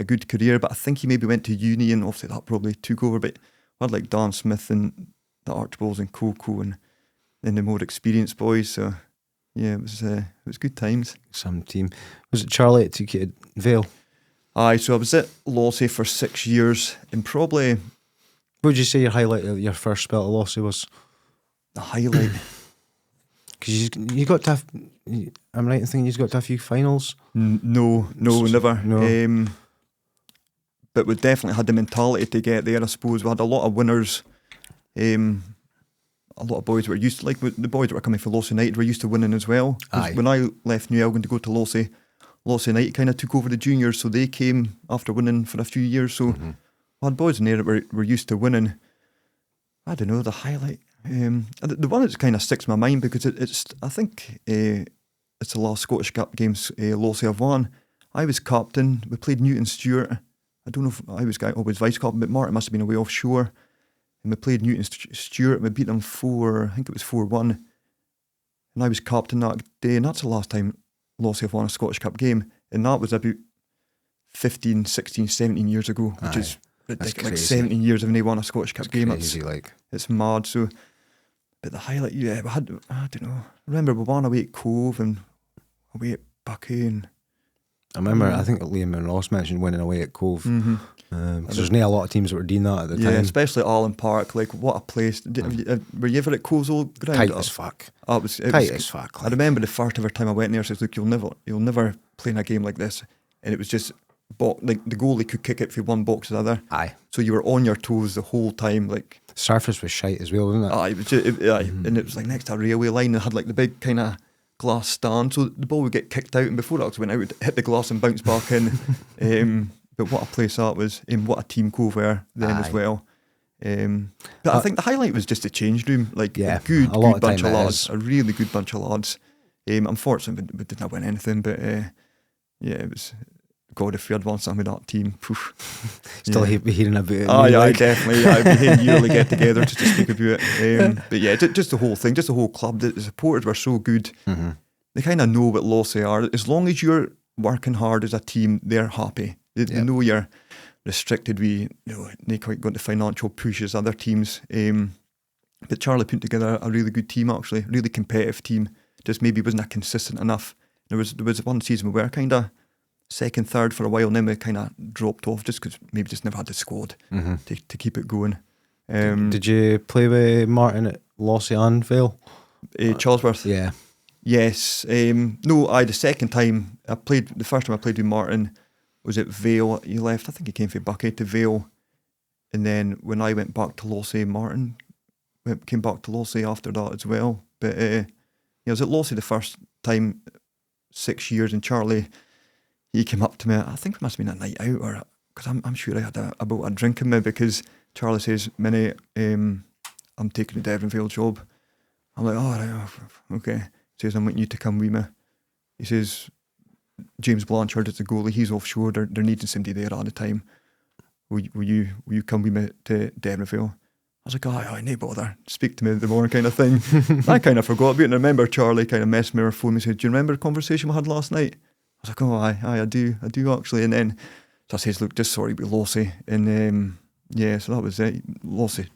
good career. But I think he maybe went to uni, and obviously that probably took over. But I had like Dan Smith and the Archibalds and Coco and then the more experienced boys. So yeah, it was good times. Some team. Was it Charlie that took you to Vale? So I was at Lossie for 6 years, and probably. What would you say your highlight of your first spell at Lossie was? The highlight. Because you got to have. I'm right in thinking you've got to have a few finals. No, never. No. But we definitely had the mentality to get there. I suppose we had a lot of winners. A lot of boys were used to, like the boys that were coming for Lossie United were used to winning as well. 'Cause when I left New Elgin to go to Lossie United kind of took over the juniors, so they came after winning for a few years. So I had boys in there that were used to winning. I don't know, the highlight. The one that kind of sticks in my mind because it's I think it's the last Scottish Cup games Lossie have won. I was captain. We played Newton Stewart. I don't know if I was always vice captain, but Martin must have been away offshore. And we played Newton Stewart and we beat them 4-1. And I was captain that day, and that's the last time Lossie have won a Scottish Cup game. And that was about 15, 16, 17 years ago, which is ridiculous. Like 17 years haven't they won a Scottish Cup game. Crazy, it's mad. So, but the highlight, we had, I don't know. I remember we won away at Cove and away at Bucky. And I remember, I think Liam and Ross mentioned winning away at Cove. Because there's not a lot of teams that were doing that at the time. Yeah, especially Allen Park. Like, what a place. Were you ever at Cove's old ground? Tight as fuck. It was as fuck. I remember the first ever time I went there, I said, look, you'll never play in a game like this. And it was just, like, the goalie could kick it from one box to the other. Aye. So you were on your toes the whole time. Like, surface was shite as well, wasn't it? Aye, and it was like next to a railway line and had like the big kind of glass stand. So the ball would get kicked out, and before it actually went out, it would hit the glass and bounce back in. But what a place that was, and what a team Cove were then as well. But I think the highlight was just the change room, like a good bunch of lads, a really good bunch of lads. Unfortunately, we didn't win anything, but it was. God, if we had won something with that team, still be hearing about it. I definitely. I'd be hearing yearly get together to speak about it. But yeah, just the whole thing, just the whole club. The supporters were so good. They kind of know what Lossie are. As long as you're working hard as a team, they're happy. They know you're restricted. They quite got the financial push as other teams. But Charlie put together a really good team, actually, really competitive team. Just maybe wasn't consistent enough. There was one season we were kind of second, third for a while, and then we kind of dropped off just because maybe just never had the squad to keep it going. Did you play with Martin at Lossie and Vale? Charlesworth? Yeah. Yes. No, the second time I played, the first time I played with Martin was at Vale. He left, I think he came from Bucky to Vale. And then when I went back to Lossie, Martin came back to Lossie after that as well. But I was at Lossie the first time, 6 years, and Charlie, he came up to me, I think it must have been a night out, or because I'm sure I had about a drink in me, because Charlie says, Minnie, I'm taking the Devonvale job. I'm like, oh, right, okay. He says, I want you to come with me. He says, James Blanchard is the goalie, he's offshore, they're needing somebody there all the time. Will you come with me to Devonvale? I was like, oh, no bother, speak to me in the morning kind of thing. I kind of forgot about it, and I remember Charlie kind of messed me on phone and said, do you remember the conversation we had last night? I was like, oh, aye, I do actually. And then, so I says, look, just sorry about Lossie. And so that was it. Lossie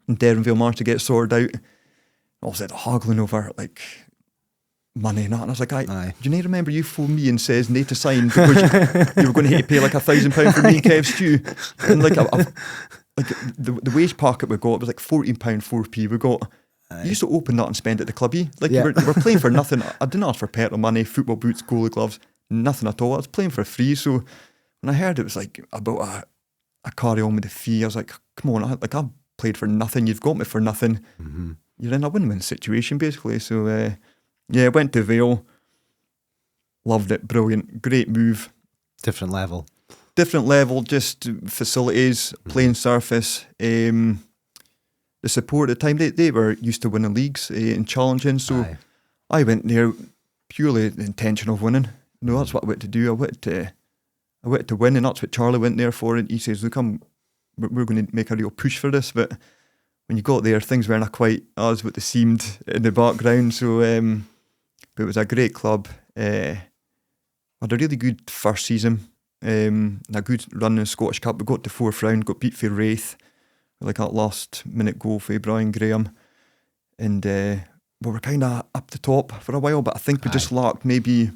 and Devonvale managed to get sorted out. Also, the haggling over, like, money and that. And I was like, aye. Do you not remember you phoned me and says need to sign because you were going to have to pay like £1,000 for me and Kev Stew? And like, the wage packet we got was like £14 4p. We got... You used to open that and spend it at the clubby. Like, you were playing for nothing. I didn't ask for petrol money, football boots, goalie gloves, nothing at all. I was playing for free. So when I heard it was like about a carry on with the fee, I was like, come on, I've played for nothing. You've got me for nothing. You're in a win-win situation, basically. So, went to Vale. Loved it. Brilliant. Great move. Different level, just facilities, playing surface. The support at the time, they were used to winning leagues and challenging. So I went there purely the intention of winning. No, that's what I wanted to do. I wanted to win, and that's what Charlie went there for. And he says, look, we're going to make a real push for this. But when you got there, things weren't quite as what they seemed in the background. So but it was a great club. Had a really good first season. And a good run in the Scottish Cup. We got to fourth round, got beat for Wraith. Like that last minute goal for Brian Graham. And we were kind of up the top for a while, but I think we just lacked maybe,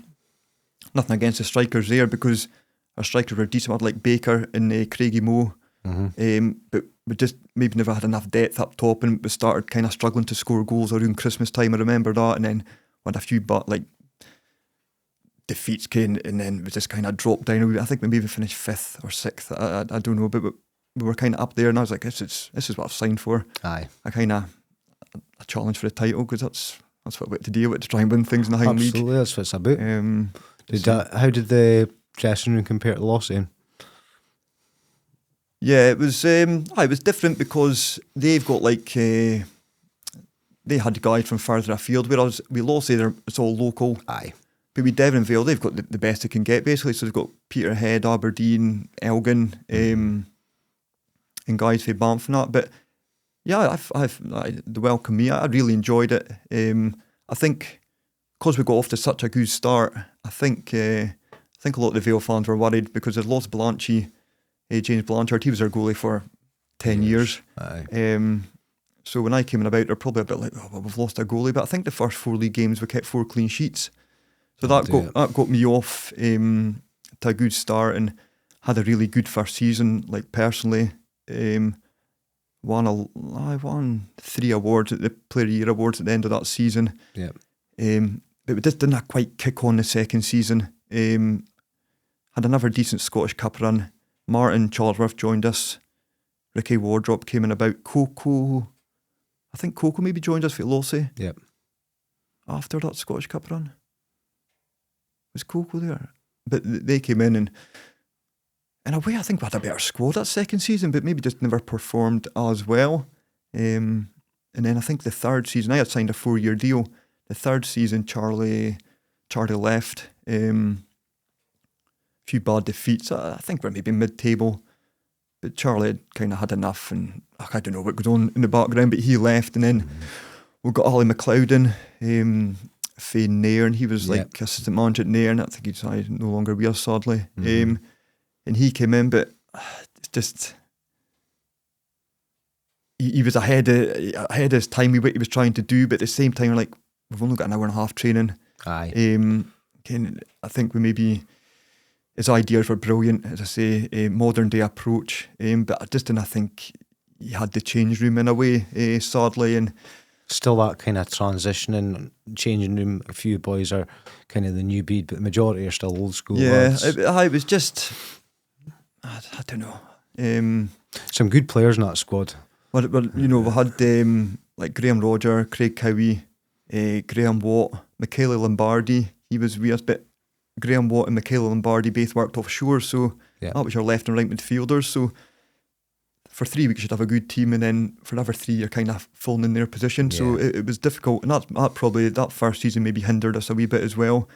nothing against the strikers there, because our strikers were decent. We had like Baker and Craigie Moe. But we just maybe never had enough depth up top, and we started kind of struggling to score goals around Christmas time. I remember that. And then had a few defeats came, and then we just kind of dropped down. I think we maybe finished 5th or 6th. I don't know, but we were kind of up there, and I was like, this is what I've signed for. Aye. A challenge for the title, because that's what we had to deal with, to try and win things in the Highland League. Absolutely, that's what it's about. How did the dressing room compare to Lossie? Yeah, it was different, because they've got they had guys from further afield, whereas we Lossie, it's all local. Aye. But with Devon Vale, they've got the best they can get, basically. So they've got Peterhead, Aberdeen, Elgin, and guys from Banff and that. But yeah, they welcomed me. I really enjoyed it. I think because we got off to such a good start, I think a lot of the Vale fans were worried, because they'd lost Blanchie, James Blanchard. He was our goalie for 10 years. Aye. So when I came in about, they're probably a bit like, oh, well, we've lost our goalie. But I think the first 4 league games we kept 4 clean sheets. So that got me off to a good start, and had a really good first season. Personally, I won 3 awards at the Player of the Year awards at the end of that season. Yeah. But we just didn't quite kick on the second season. Had another decent Scottish Cup run. Martin Charlesworth joined us. Ricky Wardrop came in about. Coco, I think Coco maybe joined us for Lossie. Yep. After that Scottish Cup run. Was Coco there? But they came in a way, I think we had a better squad that second season, but maybe just never performed as well. And then I think the third season, I had signed a 4-year deal. The third season, Charlie left. A few bad defeats. I think we're maybe mid-table. But Charlie had kind of had enough, and I don't know what goes on in the background, but he left. And then we got Ali McLeod in. Fane Nairn, he was assistant manager at Nairn. I think he's no longer with us, sadly. And he came in, but it's just he was ahead of his time with what he was trying to do. But at the same time, we've only got an hour and a half training. Aye. I think his ideas were brilliant, as I say, a modern day approach. But I just didn't think he had the change room in a way, sadly, and. Still that kind of transitioning, changing room. A few boys are kind of the new breed, but the majority are still old school. Yeah, it was just, I don't know. Some good players in that squad. Well, we had Graham Roger, Craig Cowie, Graham Watt, Michaela Lombardi. He was with us, but Graham Watt and Michaela Lombardi both worked offshore, so that was your left and right midfielders. So for 3 weeks you'd have a good team, and then for another 3 you're kind of falling in their position. Yeah. So it was difficult, and that probably that first season maybe hindered us a wee bit as well.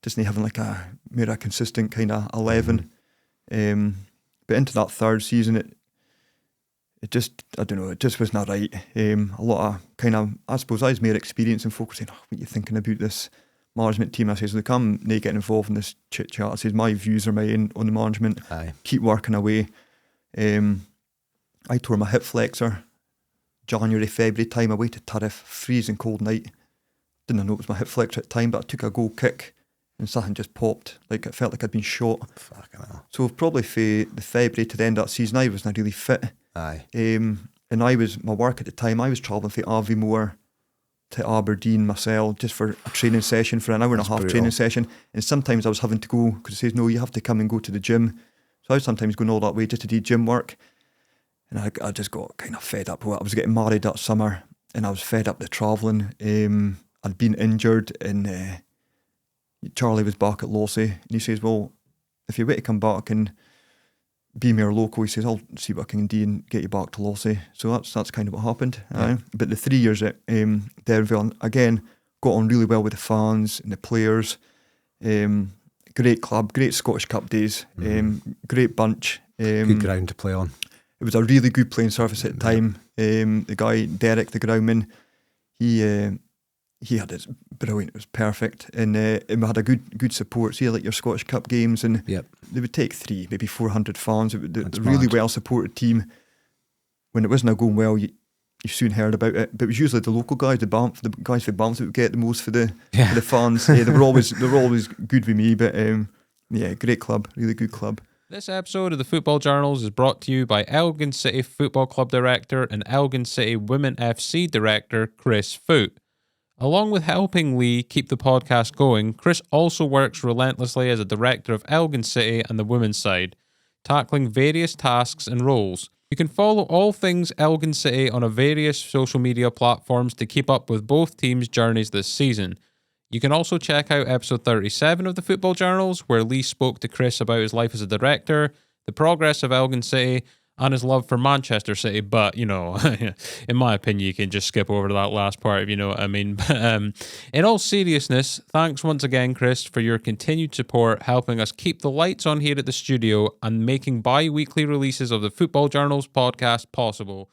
Just not having a consistent kind of 11. But into that third season, it just, I don't know, it just was not right. A lot of I suppose I was more experienced and focusing. What are you thinking about this management team? I says, look, I'm not getting involved in this chit chat. I says, my views are mine on the management. Aye. Keep working away. I tore my hip flexor January, February time. I waited Tariff, freezing cold night. Didn't know it was my hip flexor at the time, but I took a goal kick and something just popped. It felt like I'd been shot. Fucking hell. So probably for the February to the end of that season, I wasn't really fit. Aye. And my work at the time, I was travelling from Aviemore to Aberdeen myself, just for a training session, for an hour and a half brutal. Training session. And sometimes I was having to go, because it says, no, you have to come and go to the gym. So I was sometimes going all that way just to do gym work. And I just got kind of fed up with it. I was getting married that summer, and I was fed up with travelling. I'd been injured, and Charlie was back at Lossie, and he says, well, if you wait to come back and be more local, he says, I'll see what I can do and get you back to Lossie. So that's kind of what happened. Yeah. But the 3 years at Derville, again, got on really well with the fans and the players. Great club, great Scottish Cup days, great bunch. Good ground to play on. It was a really good playing surface at the time. The guy, Derek, the groundman, he had it brilliant. It was perfect. And we had a good support. See, your Scottish Cup games, and they would take 300, maybe 400 fans. It was a really well-supported team. When it wasn't going well, you soon heard about it. But it was usually the local guys, the guys from Banff that would get the most for the fans. They were always good with me. But great club, really good club. This episode of the Football Journals is brought to you by Elgin City Football Club Director and Elgin City Women FC Director Chris Foot. Along with helping Lee keep the podcast going, Chris also works relentlessly as a director of Elgin City and the women's side, tackling various tasks and roles. You can follow all things Elgin City on various social media platforms to keep up with both teams' journeys this season. You can also check out episode 37 of the Football Journals, where Lee spoke to Chris about his life as a director, the progress of Elgin City, and his love for Manchester City. But, in my opinion, you can just skip over that last part, if you know what I mean. But in all seriousness, thanks once again, Chris, for your continued support, helping us keep the lights on here at the studio and making bi-weekly releases of the Football Journals podcast possible.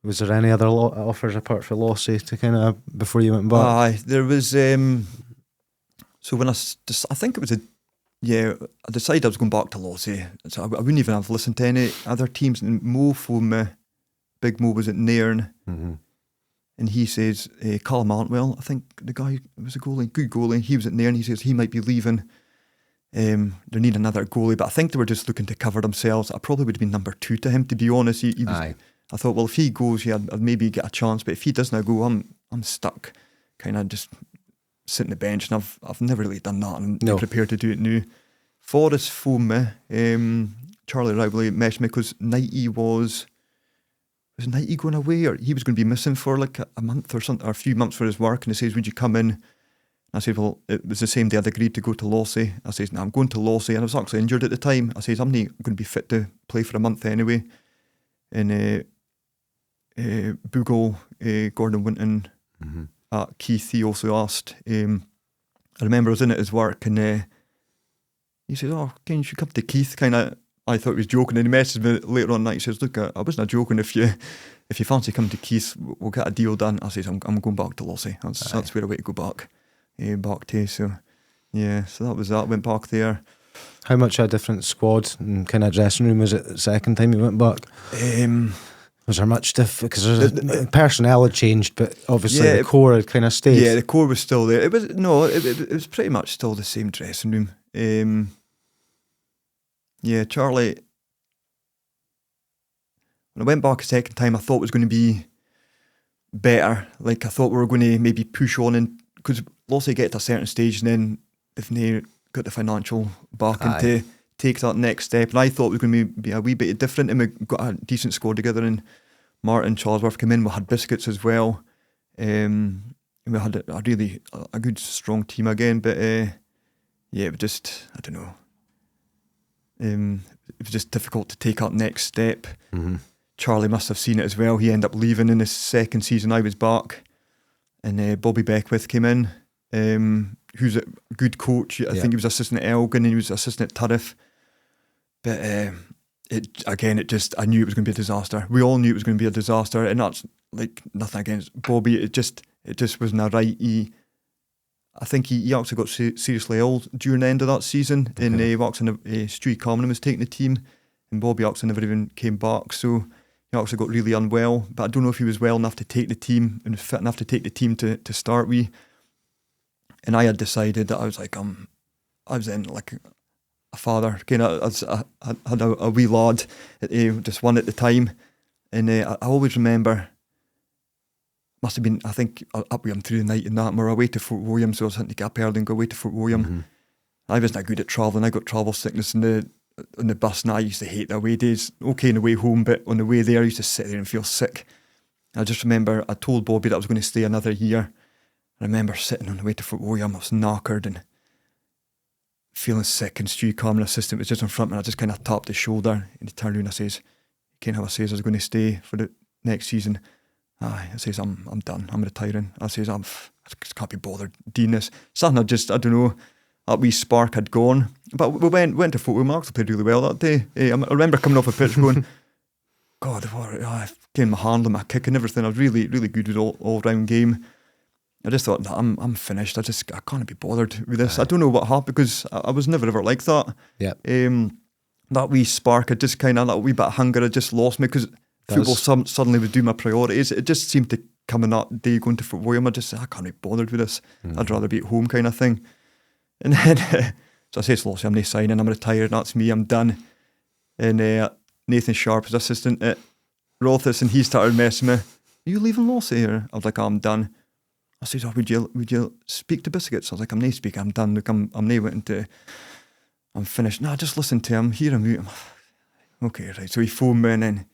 Was there any other offers apart from Lossie to kind of, before you went back? Aye, there was, so when I think it was I decided I was going back to Lossie, so I wouldn't even have listened to any other teams. And Mo phoned me, Big Mo was at Nairn, and he says, Callum Arntwell, I think the guy was a goalie, good goalie, he was at Nairn, he says he might be leaving. They need another goalie, but I think they were just looking to cover themselves. I probably would have been number 2 to him, to be honest. He was, Aye. I thought, well, if he goes, I'd maybe get a chance, but if he doesn't go, I'm stuck, kind of just sit on the bench, and I've never really done that, and I'm prepared to do it now. Forrest phoned me, Charlie Rowley messaged me because Nighty was Nighty going away, or he was going to be missing for like a month or something, or a few months for his work, and he says, would you come in? And I said, well, it was the same day I'd agreed to go to Lossie. I says, no, I'm going to Lossie, and I was actually injured at the time. I says, I'm not going to be fit to play for a month anyway. And Boogle, Gordon Winton, Keith, he also asked. I remember I was in at his work, and he said, oh, Ken, you should come to Keith. Kind of, I thought he was joking, and he messaged me later on night. He says, look, I wasn't joking. If you fancy coming to Keith, we'll get a deal done. I says, I'm going back to Lossie. That's where I wait to go back to. So yeah, so that was that. Went back there. How much a different squad and kind of dressing room was it the second time you went back? Was there much different? Because the personnel had changed, but obviously the core had kind of stayed. Yeah, the core was still there. It was pretty much still the same dressing room. Charlie, when I went back a second time, I thought it was going to be better. Like, I thought we were going to maybe push on, and because Lossie get to a certain stage, and then if they got the financial backing to take that next step, and I thought it was going to be a wee bit different, and we got a decent squad together, and Martin Charlesworth came in, we had Biscuits as well, and we had a good strong team again, but it was just, I don't know, it was just difficult to take that next step. Charlie must have seen it as well. He ended up leaving in his second season. I was back, and Bobby Beckwith came in, who's a good coach. I think he was assistant at Elgin, and he was assistant at Turriff. But I knew it was going to be a disaster. We all knew it was going to be a disaster, and that's like nothing against Bobby. It just wasn't right. I think he actually got seriously ill during the end of that season, and Stewie Cameron was taking the team, and Bobby actually never even came back. So he actually got really unwell. But I don't know if he was well enough to take the team and fit enough to take the team to start with. And I had decided that I was like, I was in like a father, kind of. I had a wee lad, just one at the time, and I always remember. Must have been, I think, up with him through the night and that. And we were away to Fort William, so I was having to get up early and go away to Fort William. I wasn't good at travelling. I got travel sickness on the bus, and I used to hate the away days. Okay, on the way home, but on the way there, I used to sit there and feel sick. I just remember I told Bobby that I was going to stay another year. I remember sitting on the way to Fort William, I was knackered and feeling sick, and Stewie Cameron, assistant, was just in front of me, and I just kind of tapped his shoulder, and he turned around and I says, "Ken, how I says I was going to stay for the next season." I says, I'm done, I'm retiring. I says, I just can't be bothered doing this. Something I don't know, that wee spark had gone. But we went to Fort William. I actually played really well that day. I remember coming off a pitch going, God, I came my handling, my kick and everything. I was really, really good with all round game. I just thought, I'm finished. I can't be bothered with this. I don't know what happened, because I was never ever like that. Yeah. That wee spark, that wee bit of hunger had just lost me, because football suddenly was doing my priorities. It just seemed to come in that day going to Fort William. I can't be bothered with this. I'd rather be at home, kind of thing. And then, so I say to Lossie, I'm not signing, I'm retired, that's me, I'm done. And Nathan Sharp was assistant at Rothes, and he started messing me, "Are you leaving Lossie here?" I was like, I'm done. I said, oh, would you speak to Biscuits? I was like, I'm nae speaking, I'm done. Look, I'm nae wanting to, I'm finished. No, just listen to him, hear him out. Okay, right. So he phoned me and then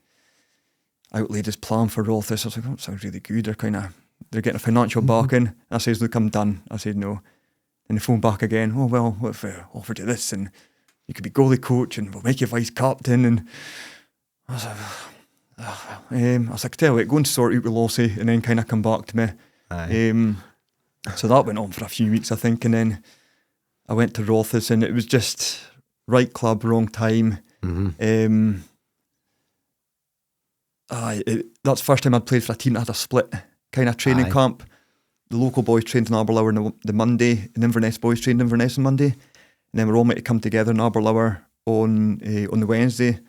outlaid his plan for Rothes. I was like, oh, that sounds really good. They're getting a financial backing. I says, look, I'm done. I said, no. And they phoned back again. Oh, well, what if I offered you this? And you could be goalie coach and we'll make you vice captain. And I was like, I was like, tell you what, go and sort out with Lossie and then kind of come back to me. So that went on for a few weeks, I think. And then I went to Rothes and it was just right club, wrong time. That's the first time I'd played for a team that had a split kind of training camp. The local boys trained in Aberlour on the Monday, and Inverness boys trained in Inverness on Monday, and then we're all meant to come together in Aberlour on the Wednesday.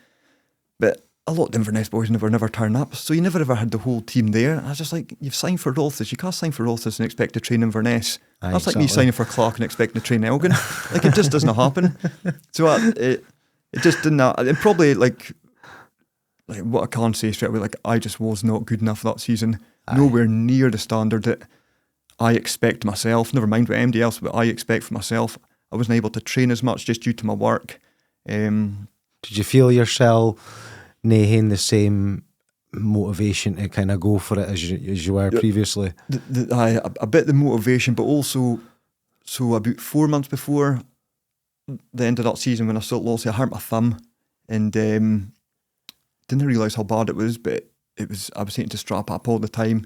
But a lot of the Inverness boys never turn up, so you never ever had the whole team there. And I was just like, you've signed for Rothes, you can't sign for Rothes and expect to train Inverness. That's like me signing for Clark and expecting to train Elgin. Like, it just doesn't happen. So it just didn't. And probably like what I can say straight away, like, I just was not good enough that season. Nowhere near the standard that I expect myself. Never mind what anybody else, but I expect for myself. I wasn't able to train as much just due to my work. Did you feel yourself having the same motivation to kind of go for it as you were previously? A bit the motivation, but also, so about 4 months before the end of that season when I still lost, I hurt my thumb and didn't realise how bad it was, but I was having to strap up all the time.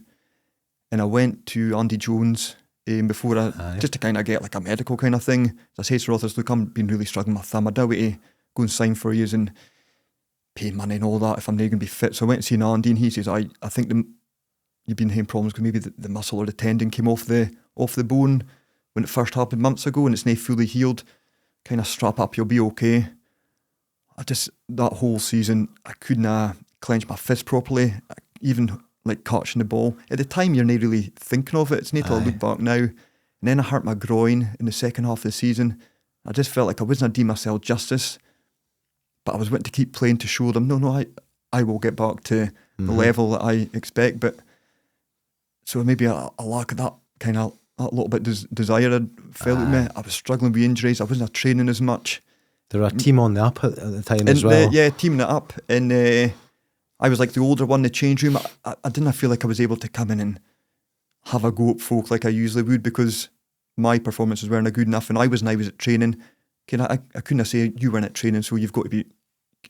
And I went to Andy Jones before just to kind of get like a medical kind of thing. So I said to Rothes, look, I've been really struggling with my thumb. I don't want to go and sign for you and pay money and all that if I'm not going to be fit. So I went to see Andy and he says, I think you've been having problems because maybe the muscle or the tendon came off the bone when it first happened months ago and it's not fully healed. Kind of strap up, you'll be okay. That whole season, I couldn't clench my fist properly, even like catching the ball. At the time, you're not really thinking of it. It's not till I look back now. And then I hurt my groin in the second half of the season. I just felt like I wasn't doing myself justice, but I was wanting to keep playing to show them, no, I will get back to the level that I expect. But so maybe a lack of that kind of a little bit desire had felt at me. I was struggling with injuries. I wasn't training as much. There were a team on the up at the time as well. Teaming it up. And I was like the older one in the change room. I didn't feel like I was able to come in and have a go at folk like I usually would because my performances weren't good enough and I was at training. I couldn't say you weren't at training, so you've got to be,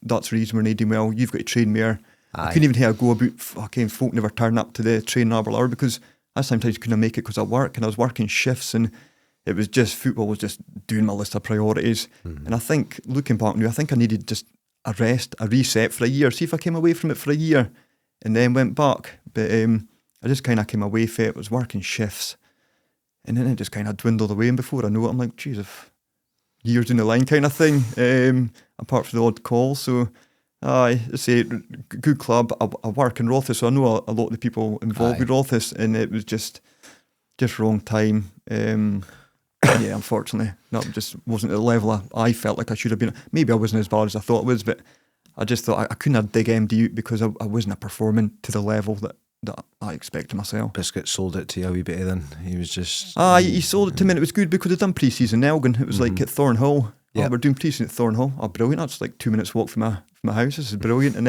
that's the reason we're not doing well, you've got to train more. I couldn't even have a go about fucking folk never turn up to the training hour because I sometimes couldn't make it because I work and I was working shifts and it was just, football was just doing my list of priorities. And I think, looking back now, I think I needed just a rest, a reset for a year, see if I came away from it for a year and then went back. But I just kind of came away from it, was working shifts and then it just kind of dwindled away and before I know it, I'm like, geez, years in the line kind of thing, apart from the odd call. So I say, good club, I work in Rothes, so I know a lot of the people involved with Rothes and it was just wrong time. Yeah, unfortunately, that just wasn't at the level I felt like I should have been. Maybe I wasn't as bad as I thought it was, but I just thought I couldn't have dig MD out because I wasn't performing to the level that I expected myself. Biscuit sold it to you a wee bit then. He was just... he sold it to me and it was good because I'd done pre-season in Elgin. It was like at Thornhill. Yep. We're doing pre-season at Thornhill. Oh, brilliant. That's like 2 minutes walk from my house. This is brilliant. And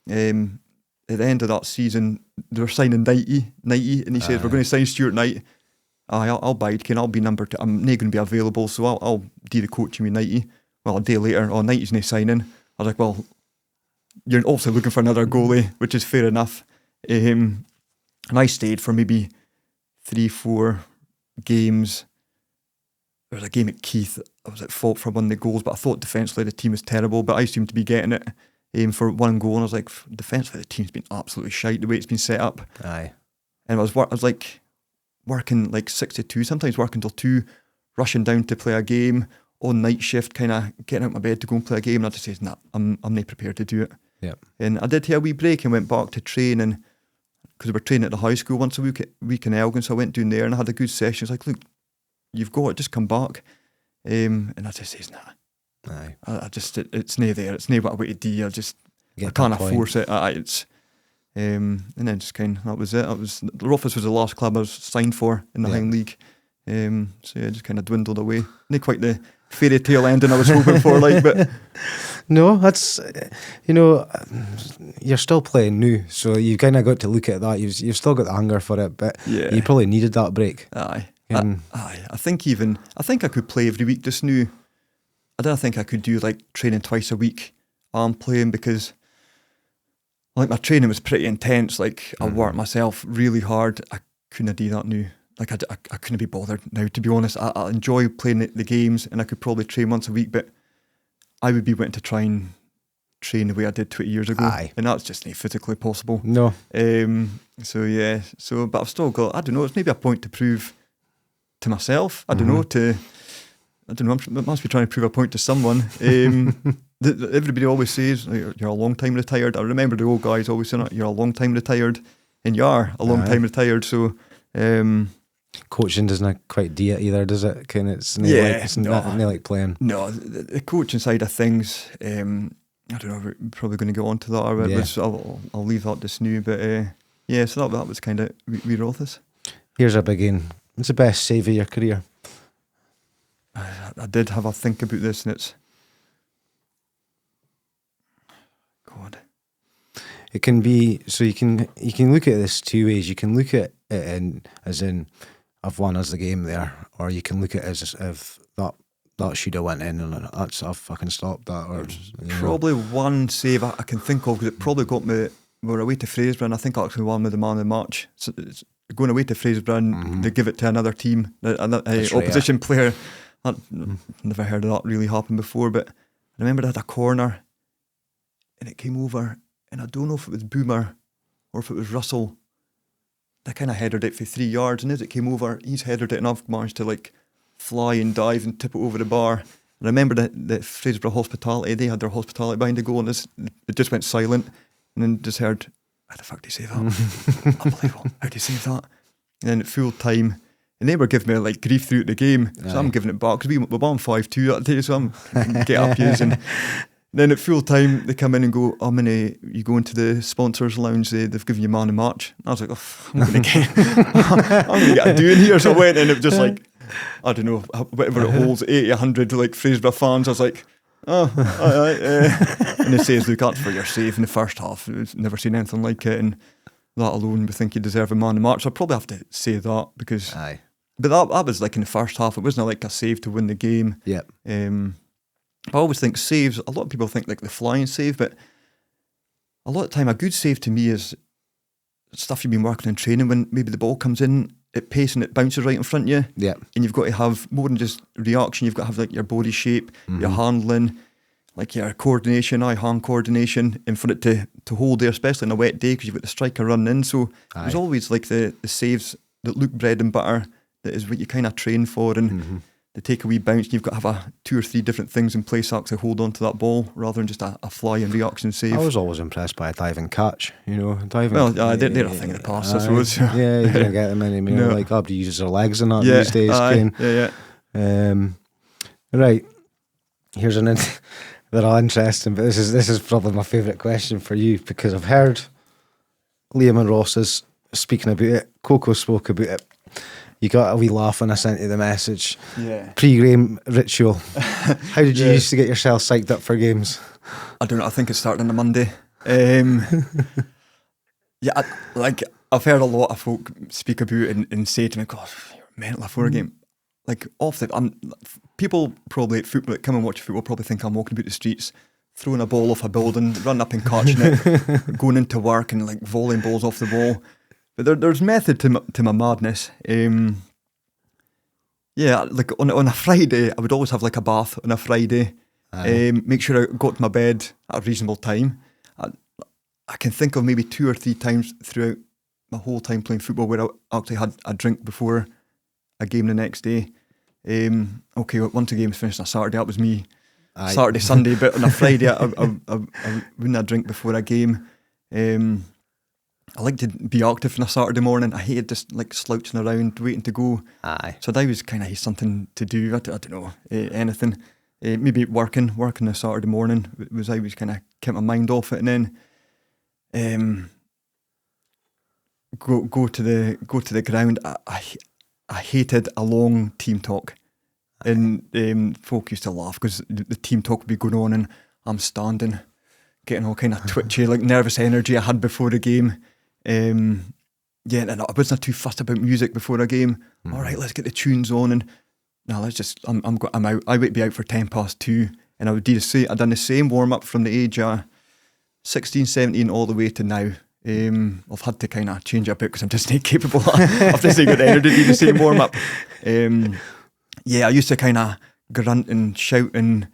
then at the end of that season, they were signing 90 and he said, we're going to sign Stuart Knight. I'll bide, Ken. I'll be number 2. I'm not going to be available, so I'll do the coaching with 90. Well, a day later, 90's not signing. I was like, well, you're obviously looking for another goalie, which is fair enough. And I stayed for maybe 3-4 games. There was a game at Keith. I was at fault for one of the goals, but I thought defensively the team was terrible, but I seemed to be getting it for one goal, and I was like, defensively the team's been absolutely shite the way it's been set up. Aye. And I was like working like 62, sometimes working till 2, rushing down to play a game on night shift, kind of getting out of my bed to go and play a game, and I just said, nah, I'm not prepared to do it. Yep. And I did take a wee break and went back to training because we were training at the high school once a week in Elgin, so I went down there and I had a good session. It's like, look, you've got it, just come back. And I just says, nah. Aye. It's near there. It's near what I want to do. I can't force it. And then just that was it. Rothes was the last club I was signed for in the Highland League. So yeah, just kind of dwindled away. Not quite the fairy tale ending I was hoping for, but no, that's you're still playing new, so you kind of got to look at that. You've still got the hunger for it, but you probably needed that break. Aye. I think I could play every week just now. I don't think I could do like training twice a week. I'm playing because like my training was pretty intense. Like I worked myself really hard. I couldn't do that now. Like I couldn't be bothered now, to be honest. I enjoy playing the games, and I could probably train once a week, but I would be wanting to try and train the way I did 20 years ago. Aye. And that's just not physically possible. No. But I've still got, I don't know, it's maybe a point to prove to myself. I don't know, I must be trying to prove a point to someone. Everybody always says, you're a long time retired. I remember the old guys always saying, you're a long time retired, and you are a long time retired. So, coaching doesn't quite do it either, does it? It's not like playing. No, the coaching side of things, I don't know, we're probably going to go on to that. I'll leave that just now. But so that was kind of wee Rothes. Here's a big one. What's the best save of your career? I did have a think about this, and it's God. It can be, so you can look at this two ways. You can look at it as in I've won as the game there, or you can look at it as if that should have went in and I've fucking stopped that. Or probably one save I can think of, because it probably got me. We were away to Fraserburgh, and I think I actually won with the man of the match. So it's going away to Fraserburgh, and they give it to another team, opposition player. I'd never heard of that really happen before, but I remember I had a corner and it came over, and I don't know if it was Boomer or if it was Russell. I kind of headed it for 3 yards, and as it came over, he's headed it, and I've managed to like fly and dive and tip it over the bar. And I remember that Fraserburgh hospitality, they had their hospitality behind the goal, and it just went silent, and then just heard, how the fuck do you save that? Unbelievable, how do you save that? And then at full time, and they were giving me like grief throughout the game, so I'm giving it back, because we were on 5-2 that day, so I'm get up yous. And then at full time they come in and go, you go into the sponsors lounge, they've given you man of match. And I was like, I'm going to get a doing here. So I went, and it was just like, I don't know, whatever it holds, 80, 100 like Fraserburgh fans. I was like, and it says, look, that's for your save in the first half. I've never seen anything like it, and that alone we think you deserve a man of match. So I probably have to say that, because but that was like in the first half. It wasn't like a save to win the game. Yep. I always think saves, a lot of people think like the flying save, but a lot of time a good save to me is stuff you've been working in training, when maybe the ball comes in at pace and it bounces right in front of you. Yeah. And you've got to have more than just reaction, you've got to have like your body shape, your handling, like your coordination, eye-hand coordination, and for it to hold there, especially on a wet day, because you've got the striker running in. So there's always like the saves that look bread and butter, that is what you kind of train for, and they take a wee bounce, and you've got to have 2 or 3 different things in place to actually hold on to that ball, rather than just a flying reaction save. I was always impressed by a diving catch, they're a thing in the past, I suppose. Yeah, you didn't get them anymore. No. Like, everybody uses their legs and that these days. Right, here's they're all interesting, but this is probably my favourite question for you, because I've heard Liam and Ross is speaking about it. Coco spoke about it. You got a wee laugh when I sent you the message. Yeah. Pre-game ritual. How did you used to get yourself psyched up for games? I don't know. I think it started on a Monday. I've heard a lot of folk speak about it and say to me, "God, you're mental before a game." Like people probably at football that come and watch football probably think I'm walking about the streets, throwing a ball off a building, running up and catching it, going into work and like volleying balls off the wall. But there's method to my madness. Like on a Friday, I would always have like a bath on a Friday. Make sure I got to my bed at a reasonable time. I can think of maybe 2 or 3 times throughout my whole time playing football where I actually had a drink before a game the next day. Once the game's finished on a Saturday, that was me. Saturday, Sunday, but on a Friday, I wouldn't have drink before a game. I like to be active on a Saturday morning. I hated just like slouching around, waiting to go. So that was kind of something to do. I don't know, anything. Maybe working on a Saturday morning was I was kind of kept my mind off it. And then go to the ground. I hated a long team talk, and folk used to laugh because the team talk would be going on, and I'm standing, getting all kind of twitchy, like nervous energy I had before the game. Yeah, and I wasn't too fussed about music before a game. All right, let's get the tunes on, and now let's just. I'm out. I would be out for 2:10, and I would do the same. I'd done the same warm up from the age of 16, 17 all the way to now. I've had to kind of change it a bit because I'm just not capable. I've just not got the energy to do the same warm up. Yeah, I used to kind of grunt and shout, and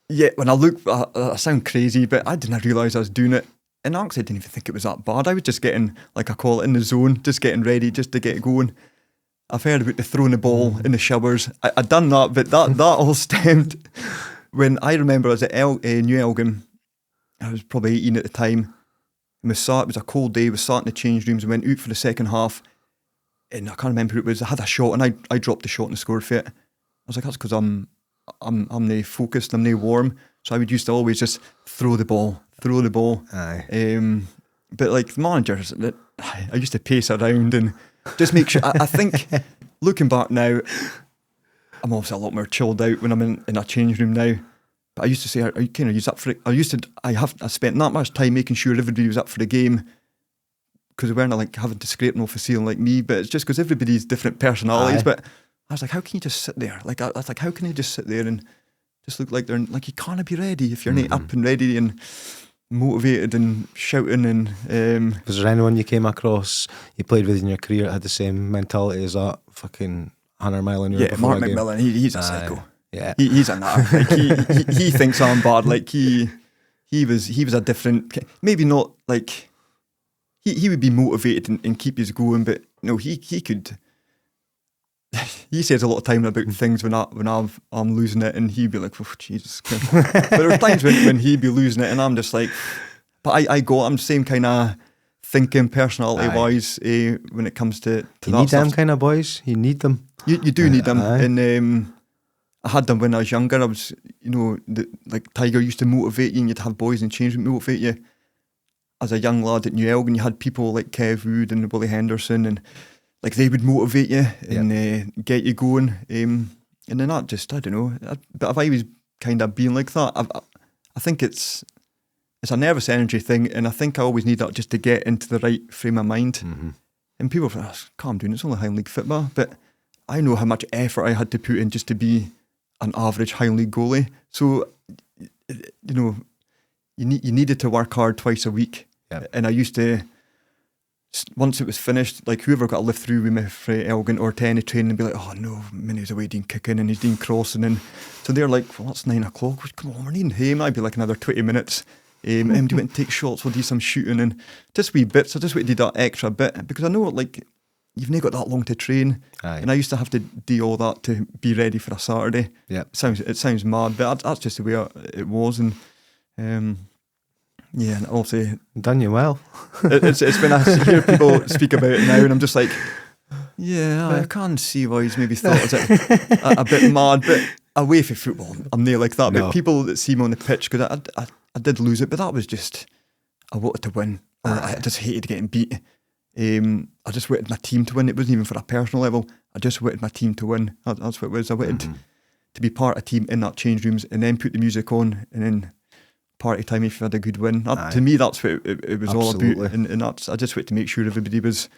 yeah, when I look, I sound crazy, but I didn't realise I was doing it. And actually, I didn't even think it was that bad. I was just getting, like I call it, in the zone, just getting ready, just to get going. I've heard about the throwing the ball in the showers. I'd done that, but that all stemmed when I remember I was at New Elgin. I was probably 18 at the time. And it was a cold day. We sat in the change rooms and went out for the second half. And I can't remember who it was. I had a shot and I dropped the shot and scored for it. I was like, that's because I'm no focused, I'm no warm. So I would used to always just throw the ball. Aye. But like managers, I used to pace around and just make sure. I think looking back now, I'm obviously a lot more chilled out when I'm in a change room now. But I used to say, are you kind of use up for it? I spent that much time making sure everybody was up for the game because they weren't like having to scrape off the ceiling like me. But it's just because everybody's different personalities. Aye. But I was like, how can you just sit there? Like I was like, how can you just sit there and just look like they're like, you can't be ready if you're not up and ready and motivated and shouting. And was there anyone you came across you played with in your career that had the same mentality as that fucking 100 mile an hour? Yeah, Mark McMillan, he's a psycho. Yeah, he's a nutter. Like he thinks I'm bad. Like he was a different. Maybe not like he would be motivated and keep us going, but no, he could. He says a lot of time about things when I'm losing it, and he'd be like, "Oh Jesus!" But there were times when he'd be losing it, and I'm just like, "But I'm the same kind of thinking, personality wise, when it comes to you that need stuff. them kind of boys. You need them. You do need them, Aye. and I had them when I was younger. I was, like Tiger used to motivate you, and you'd have boys in change room motivate you. As a young lad at New Elgin, you had people like Kev Wood and Willie Henderson, and like they would motivate you and get you going. And then that just, I don't know. But I've always kind of been like that. I think it's a nervous energy thing, and I think I always need that just to get into the right frame of mind. Mm-hmm. And people are like, calm down, it's only Highland League football. But I know how much effort I had to put in just to be an average Highland League goalie. So, you needed to work hard twice a week. Yep. And I used to, once it was finished, like whoever got to live through with me for Elgin or to any training and be like, oh no, Minnie's away doing kicking and he's doing crossing. And so they're like, well, it's 9 o'clock. Come on, we're needing him. I'd be like another 20 minutes. Do you want to take shots? We'll do some shooting and just wee bits. I just want to do that extra bit because I know like you've not got that long to train. Aye. And I used to have to do all that to be ready for a Saturday. Yep. It sounds mad, but that's just the way it was. And yeah, and obviously Done you well. it's when I hear people speak about it now, and I'm just like, yeah, I can see why he's maybe thought it a bit mad, but away from football, I'm not like that. No. But people that see me on the pitch, because I did lose it, but that was just, I wanted to win. Or I just hated getting beat. I just wanted my team to win. It wasn't even for a personal level. I just wanted my team to win. That's what it was. I wanted to be part of a team in that change rooms and then put the music on and then party time if you had a good win. To me, that's what it was all about. And that's, I just wanted to make sure everybody was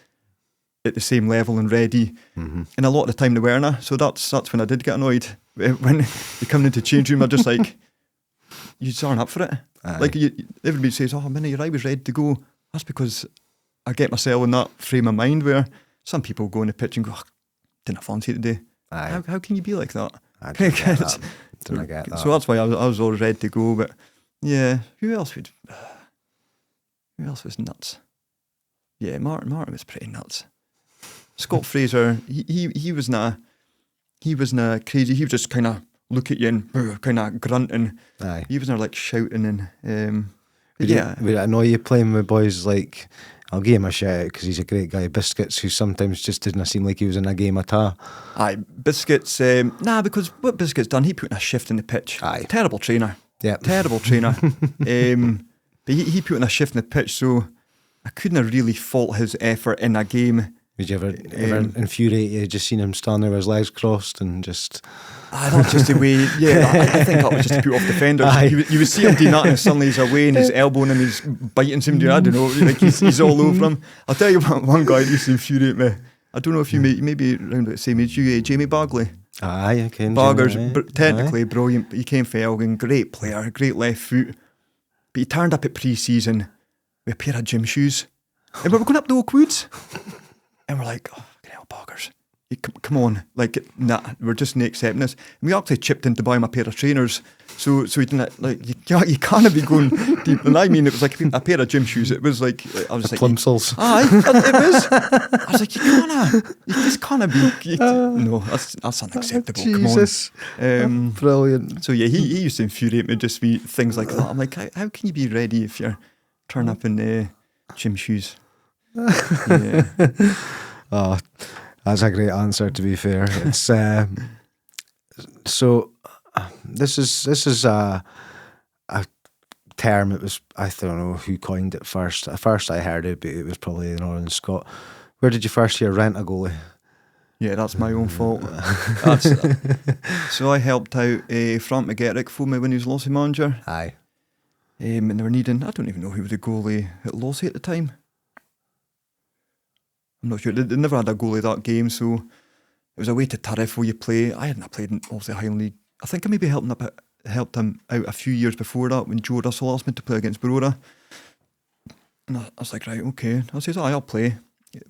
at the same level and ready. And a lot of the time they weren't. So that's when I did get annoyed. When you come into change room, I just like, you just aren't up for it. Aye. Like everybody says, oh, Minnie, I was ready to go. That's because I get myself in that frame of mind where some people go on the pitch and go, oh, didn't fancy it today. Aye. How can you be like that? I didn't get that. Didn't get that. So that's why I was always ready to go. But yeah, who else was nuts? Yeah, Martin was pretty nuts. Scott Fraser, he was not crazy. He would just kind of look at you and kind of grunting. Aye. He was not like shouting and Would it annoy you playing with boys like, I'll give him a shout out because he's a great guy, Biscuits, who sometimes just didn't seem like he was in a game at all. Aye, Biscuits, because what Biscuits done, he put in a shift in the pitch. Aye. Terrible trainer. Yeah. Terrible trainer. But he put in a shift in the pitch, so I couldn't really fault his effort in a game. Would you ever infuriate you just seen him standing there with his legs crossed and just... That's just the way, I think that was just to put off defenders. You would see him doing that and suddenly he's away and he's elbowing him, he's biting somebody, I don't know, like he's all over him. I'll tell you one guy that used to infuriate me. I don't know if you maybe around about the same age, Jamie Bagley. Aye, I can. Bagger's technically brilliant, but he came from Elgin, great player, great left foot. But he turned up at pre-season with a pair of gym shoes. And we were going up the Oakwoods. And we're like, oh, fucking hell, Baggers. Come on. Like, nah, we're just not accepting this. And we actually chipped in to buy him a pair of trainers. So we didn't, like, you can't be going deep. And I mean, it was like a pair of gym shoes. It was like, I was like, Plimsolls. Aye, it was. I was like, you just can't be, no, that's unacceptable. Jesus. Come on. Brilliant. So yeah, he used to infuriate me, just be things like that. I'm like, how can you be ready if you're turning up in gym shoes? Yeah. Oh, that's a great answer, to be fair. It's so this is a term. It was, I don't know who coined it first. At first I heard it, but it was probably the Northern Scot. Where did you first hear rent a goalie? Yeah, that's my own fault. So I helped out Frank McGettrick for me when he was Lossie manager. Aye. And they were needing, I don't even know who was the goalie at Lossie at the time. I'm not sure. They never had a goalie that game, so it was a way to Tariff where you play. I hadn't played in obviously Highland League. I think I maybe helped him out a few years before that when Joe Russell asked me to play against Barora. And I was like, right, okay. I says, I'll play.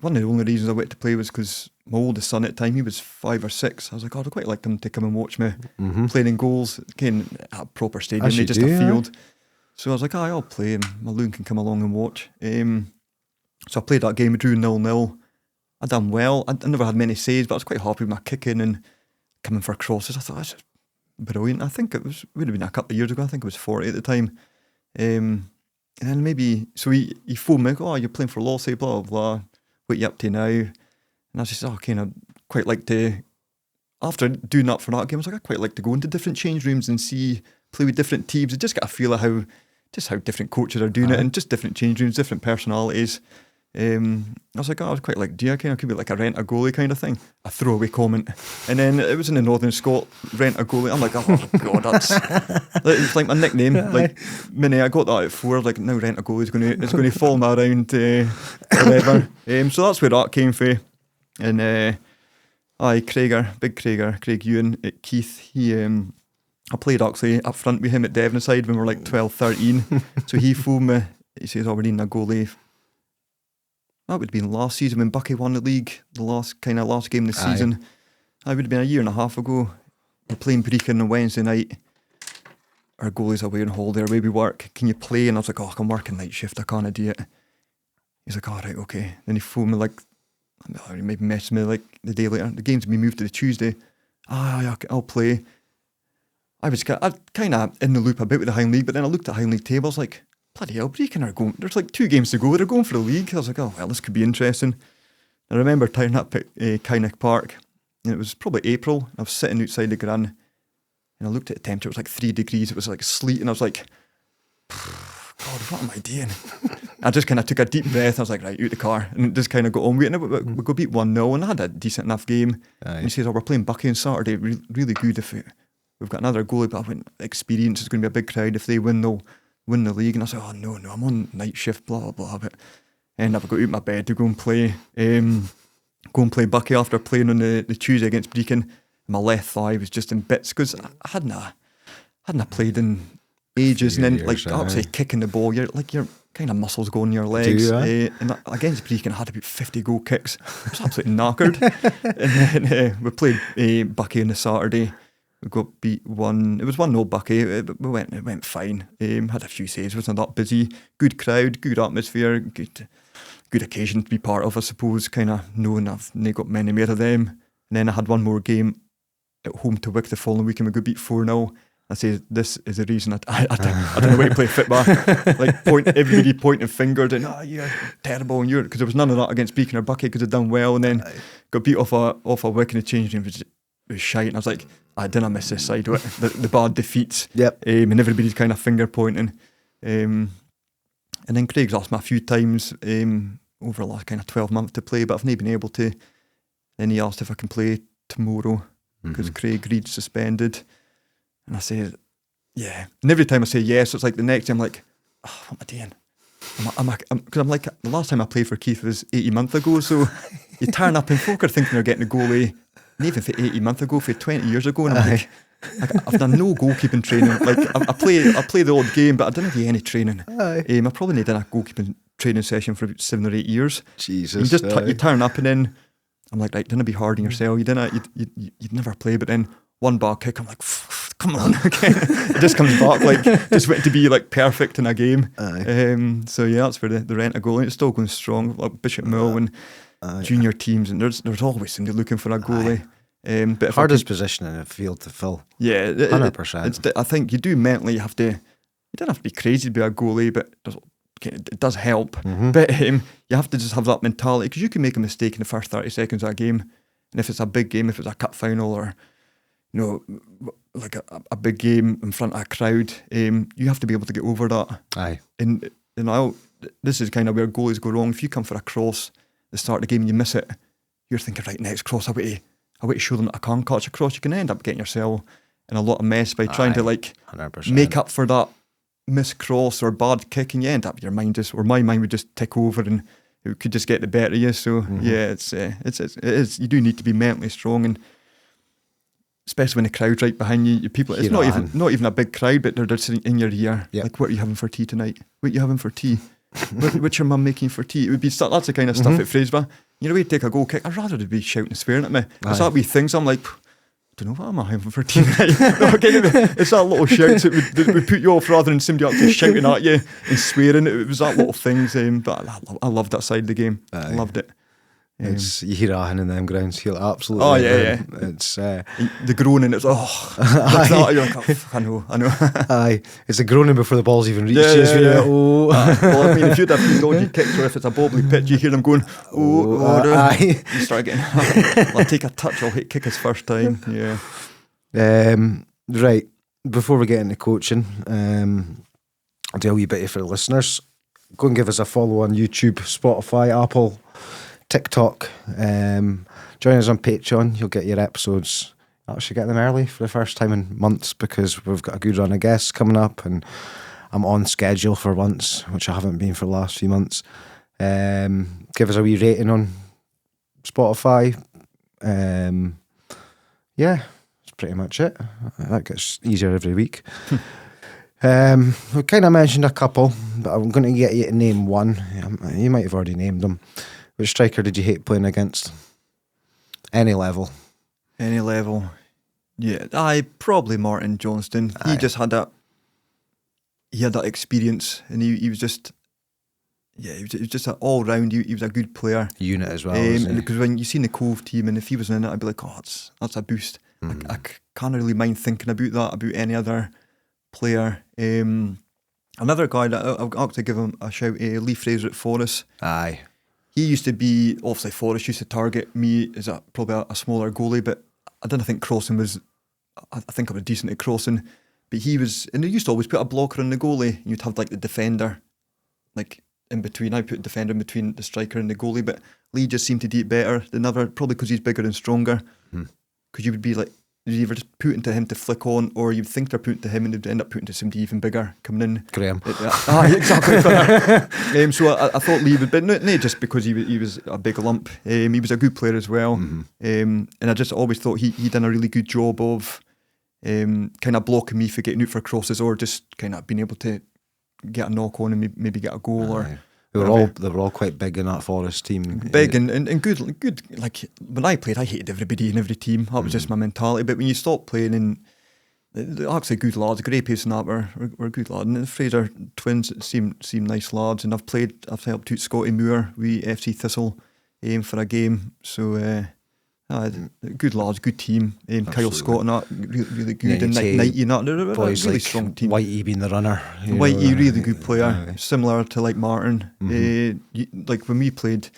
One of the only reasons I went to play was because my oldest son at the time, he was 5 or 6. I was like, I'd quite like him to come and watch me playing in goals. Again, at a proper stadium, not just a field. So I was like, I'll play and my loon can come along and watch. So I played that game, we drew 0-0. I done well. I never had many saves, but I was quite happy with my kicking and coming for crosses. I thought, that's just brilliant. I think would have been a couple of years ago. I think it was 40 at the time. And then maybe, so he phoned me, you're playing for Lossie, blah, blah, blah. What are you up to now? And I just said, okay, I'd quite like to, after doing that for that game, I was like, I'd quite like to go into different change rooms and play with different teams and just get a feel of how different coaches are doing it and just different change rooms, different personalities. I was like, I'd quite like, do you reckon I could be like a rent a goalie kind of thing? A throwaway comment. And then it was in the Northern Scot, rent a goalie. I'm like, oh God, it's like my nickname. Like, Mini, I got that at 4, like, now rent a goalie is going to follow me around forever. So that's where that came from. And Craig Ewan at Keith, I played actually up front with him at Devonside when we were like 12, 13. So he phoned me, he says, we're needing a goalie. That would have been last season when Bucky won the league, the last game of the season. That would have been a year and a half ago. We're playing Brecon on Wednesday night. Our goalie's away on holiday, away we work. Can you play? And I was like, I'm working night shift, I can't do it. He's like, all right, okay. Then he phoned me he maybe messaged me like the day later. The game's been moved to the Tuesday. I'll play. I was kind of in the loop a bit with the Highland League, but then I looked at Highland League table, I was like, bloody hell, Brecon are going, there's like 2 games to go, they're going for the league. I was like, oh, well, this could be interesting. I remember turning up at Kynoch Park, and it was probably April. I was sitting outside the Gran, and I looked at the temperature, it was like 3 degrees, it was like sleet, and I was like, God, what am I doing? I just kind of took a deep breath, I was like, right, out the car, and just kind of got on with it. We go beat 1-0, and I had a decent enough game. And he says, we're playing Bucky on Saturday, really good. If we've got another goalie, but I went, experience, it's going to be a big crowd. If they win, they'll win the league. And I said, oh no, I'm on night shift, blah blah blah. But I ended up got out of my bed to go and play Bucky after playing on the Tuesday against Brecon. My left thigh was just in bits because I hadn't played in ages. And then like obviously kicking the ball, your kind of muscles go in your legs. And against Brecon, I had about 50 goal kicks. I was absolutely knackered. And then we played Bucky on the Saturday. We got beat 1. It was 1-0 Bucky. It went fine. Had a few saves. Wasn't that busy. Good crowd. Good atmosphere. Good occasion to be part of, I suppose. Kind of knowing I've not got many more of them. And then I had one more game at home to Wick the following week, and we got beat 4-0. I say this is the reason I don't know why to play football. Like everybody pointing fingers and you're terrible, and because there was none of that against Brecon or Bucky because they'd done well, and then got beat off a Wick in the changing room. It was shite, and I was like, I didn't miss this side of it. The bad defeats. Yep. And everybody's kind of finger pointing. And And then Craig's asked me a few times over the last kind of 12 months to play, but I've not been able to. Then he asked if I can play tomorrow because Craig Reed's suspended. And I said, yeah. And every time I say yes, it's like the next day I'm like, oh, what am I doing? Because I'm like, the last time I played for Keith was 80 months ago, so you turn up and folk are thinking they're getting a goalie, and even for 80 months ago, for 20 years ago, and I'm like, I've done no goalkeeping training. Like I play the odd game, but I didn't do any training. I probably need a goalkeeping training session for about 7 or 8 years. Jesus, you turn up and then I'm like, right, don't be hard on yourself. You'd never play, but then one ball kick, I'm like, come on again. It just comes back like just went to be like perfect in a game. So yeah, that's where the rent a goalie. It's still going strong, like Bishop Mill and junior teams, and there's always somebody looking for a goalie. But hardest position in the field to fill. Yeah, 100%. I think you do mentally. You don't have to be crazy to be a goalie, but it does help. But you have to just have that mentality, because you can make a mistake in the first 30 seconds of a game, and if it's a big game, if it's a cup final or like a big game in front of a crowd, you have to be able to get over that. Aye. And this is kind of where goalies go wrong. If you come for a cross at the start of the game and you miss it, you're thinking, right, next cross, I way to show them that I can catch a cross. You can end up getting yourself in a lot of mess by trying to 100%. make up for that missed cross or bad kick, and you end up my mind would just tick over and it could just get the better of you. So yeah, it is. You do need to be mentally strong, and especially when the crowd's right behind you. People, it's not even a big crowd, but they're just sitting in your ear. Yep. Like, what are you having for tea tonight? What are you having for tea? What's your mum making for tea? It would be that's the kind of stuff at Fraser. You know, we take a goal kick, I'd rather they'd be shouting and swearing at me. It's that wee things. I'm like, I don't know, what am I having for tea tonight? It's that little shouts that would put you off rather than somebody actually shouting at you and swearing. It was that little things. But I loved that side of the game. I loved it. It's you hear Ahan in them grounds, feel absolutely. Oh yeah. It's the groaning. It's that, you're like, I know. Aye, it's the groaning before the ball's even reached you. Yeah. Oh. Well, I mean, if you'd have few dodgy kicks, or if it's a bobbly pitch, you hear them going, aye. You start getting. I'll take a touch. I'll kick his first time. Yeah. Right. Before we get into coaching, I'll do a wee bit for the listeners. Go and give us a follow on YouTube, Spotify, Apple, TikTok. Join us on Patreon. You'll get your episodes. Actually get them early for the first time in months, because we've got a good run of guests coming up and I'm on schedule for once, which I haven't been for the last few months. Give us a wee rating on Spotify. Yeah, that's pretty much it. That gets easier every week. We kind of mentioned a couple, but I'm going to get you to name one. You might have already named them. Which striker did you hate playing against? Any level. Yeah, probably Martin Johnston. He just had that. He had that experience, and he was just. Yeah, he was just an all round. He was a good player. Unit as well. Because when you seen the Cove team, and if he was in it, I'd be like, oh, that's a boost. I can't really mind thinking about any other player. Another guy that I'll have to give him a shout. Lee Fraser at Forest. Aye. He used to be, obviously Forest used to target me as probably a smaller goalie, but I didn't think crossing was, I think I was decent at crossing, but he was, and they used to always put a blocker on the goalie, and you'd have like the defender, like in between. I put the defender in between the striker and the goalie, but Lee just seemed to do it better than ever, probably because he's bigger and stronger, because you would be like, you'd either just put into him to flick on, or you'd think they're putting to him and they'd end up putting to somebody even bigger coming in. Graham. Exactly. So I thought Lee would, but not just because he was a big lump. He was a good player as well. And I just always thought he done a really good job of kind of blocking me for getting out for crosses, or just kind of being able to get a knock on and maybe get a goal. Or they were all quite big in that Forest team. Big and good. Like when I played, I hated everybody in every team. That was just my mentality. But when you stop playing, and they're actually good lads, Grey Pace and that were good lads. And the Fraser twins seem nice lads. And I've helped out Scotty Moore, we FC Thistle, for a game. So good lads, good team. Kyle Scott and that, really good. And Knighty and that, they're a really like strong team. Whitey being the runner. Whitey, really good player, similar to like Martin. Like when we played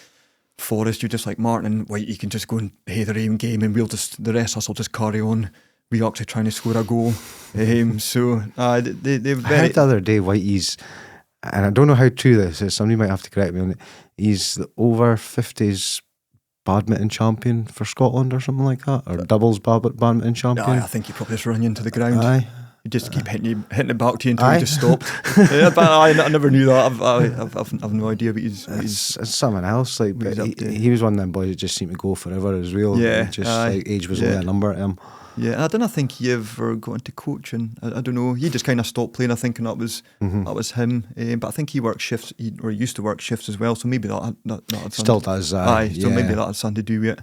Forest, you're just like Martin and Whitey can just go and hay their aim game, and the rest of us will just carry on. We actually trying to score a goal. So they were very. I heard the other day Whitey's and I don't know how true this is, somebody might have to correct me on it, he's the over 50s badminton champion for Scotland or something like that, or doubles badminton champion. I think he probably just run you into the ground. Aye. You just keep hitting it back to you until he just stopped. Yeah, but I never knew that. I've no idea what he's It's something else. Like, but he's up to. he was one of them boys that just seemed to go forever as well. Yeah, just aye. like age was only a number to him. Yeah, and I don't think he ever got into coaching. I don't know. He just kind of stopped playing. I think, and that was him. But I think he worked shifts, or he used to work shifts as well. So maybe that had Still does. Aye, so yeah. maybe that had something to do with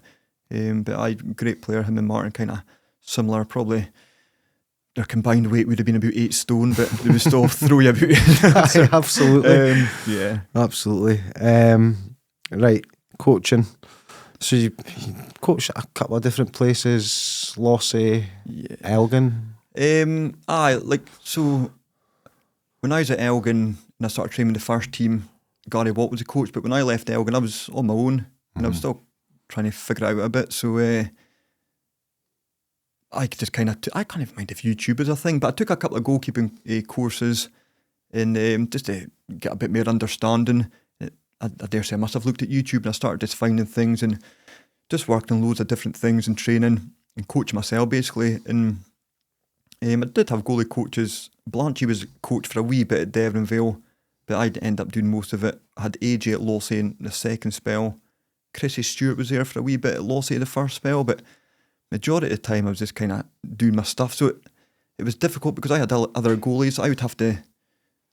it. But great player. Him and Martin kind of similar. Probably their combined weight would have been about 8 stone, but they would still throw you about. Aye, absolutely. Yeah, absolutely. Right, coaching. So you coached at a couple of different places, Lossie, Elgin. So when I was at Elgin and I started training with the first team, Gary Watt was the coach, but when I left Elgin I was on my own and I was still trying to figure it out a bit, so I just kind of I can't even mind if YouTube is a thing, but I took a couple of goalkeeping courses and just to get a bit more understanding. I dare say I must have looked at YouTube and I started just finding things and just worked on loads of different things and training and coaching myself basically. And I did have goalie coaches. Blanchy was coach for a wee bit at Devonvale, but I'd end up doing most of it. I had AJ at Lossie in the second spell. Chrissy Stewart was there for a wee bit at Lossie the first spell, but majority of the time I was just kind of doing my stuff. So it was difficult because I had other goalies. I would have to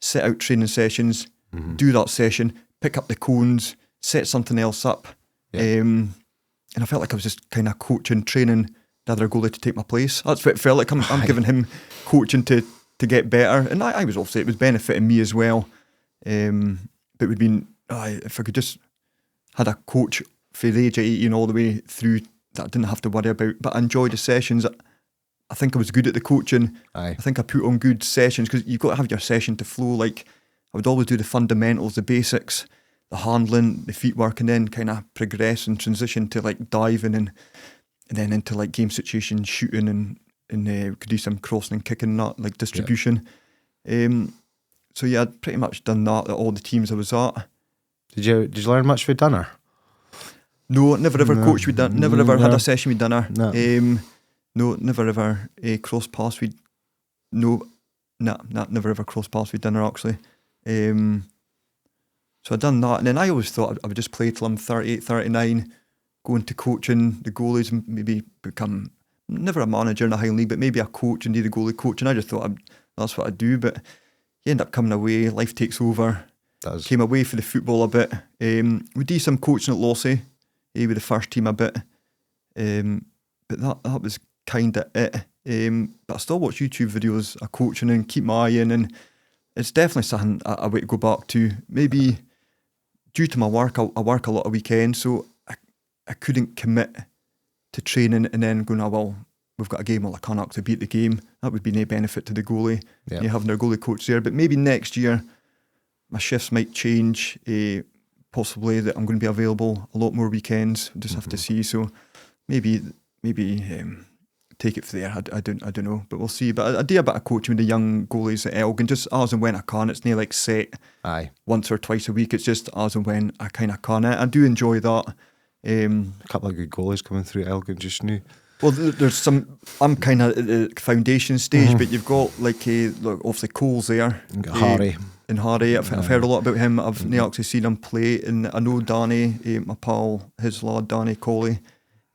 set out training sessions, do that session, pick up the cones, set something else up. And I felt like I was just kind of coaching, training the other goalie to take my place. That's what it felt like. I'm giving him coaching to get better. And I was obviously, it was benefiting me as well. But it would have been, if I could just had a coach for the age of 18 all the way through that I didn't have to worry about. But I enjoyed the sessions. I think I was good at the coaching. Aye. I think I put on good sessions because you've got to have your session to flow. Like I would always do the fundamentals, the basics, the handling, the feet work, and then kind of progress and transition to like diving and then into like game situation shooting and could do some crossing and kicking and that, like distribution. So yeah, I'd pretty much done that at all the teams I was at. Did you learn much with Dunner? No, never ever coached with Dunner. Never ever had a session with Dunner. No. Never ever cross paths with. Never ever cross paths with Dunner actually. So I'd done that, and then I always thought I would just play till I'm 38, 39, go into coaching the goalies and maybe become, never a manager in the Highland League, but maybe a coach and do the goalie coach. And I just thought that's what I'd do, but you end up coming away, life takes over. Came away for the football a bit. We did some coaching at Lossie, with the first team a bit. But that was kind of it. But I still watch YouTube videos of coaching and keep my eye in, and it's definitely something I want to go back to. Maybe due to my work, I work a lot of weekends, so I couldn't commit to training and then going, we've got a game, I can't actually beat the game. That would be no benefit to the goalie. Yeah. You having their goalie coach there. But maybe next year, my shifts might change, possibly that I'm going to be available a lot more weekends. We'll just have to see. So maybe take it from there. I don't know, but we'll see. But I do a bit of coaching with the young goalies at Elgin, just as and when I can. It's not like set once or twice a week. It's just as and when I kind of can. I do enjoy that. A couple of good goalies coming through Elgin just now. Well, there's some. I'm kind of at the foundation stage, but you've got obviously Cole's there. Harry. And Harry, I've heard a lot about him. I've not actually seen him play, and I know Danny, my pal, his lad Danny Colley.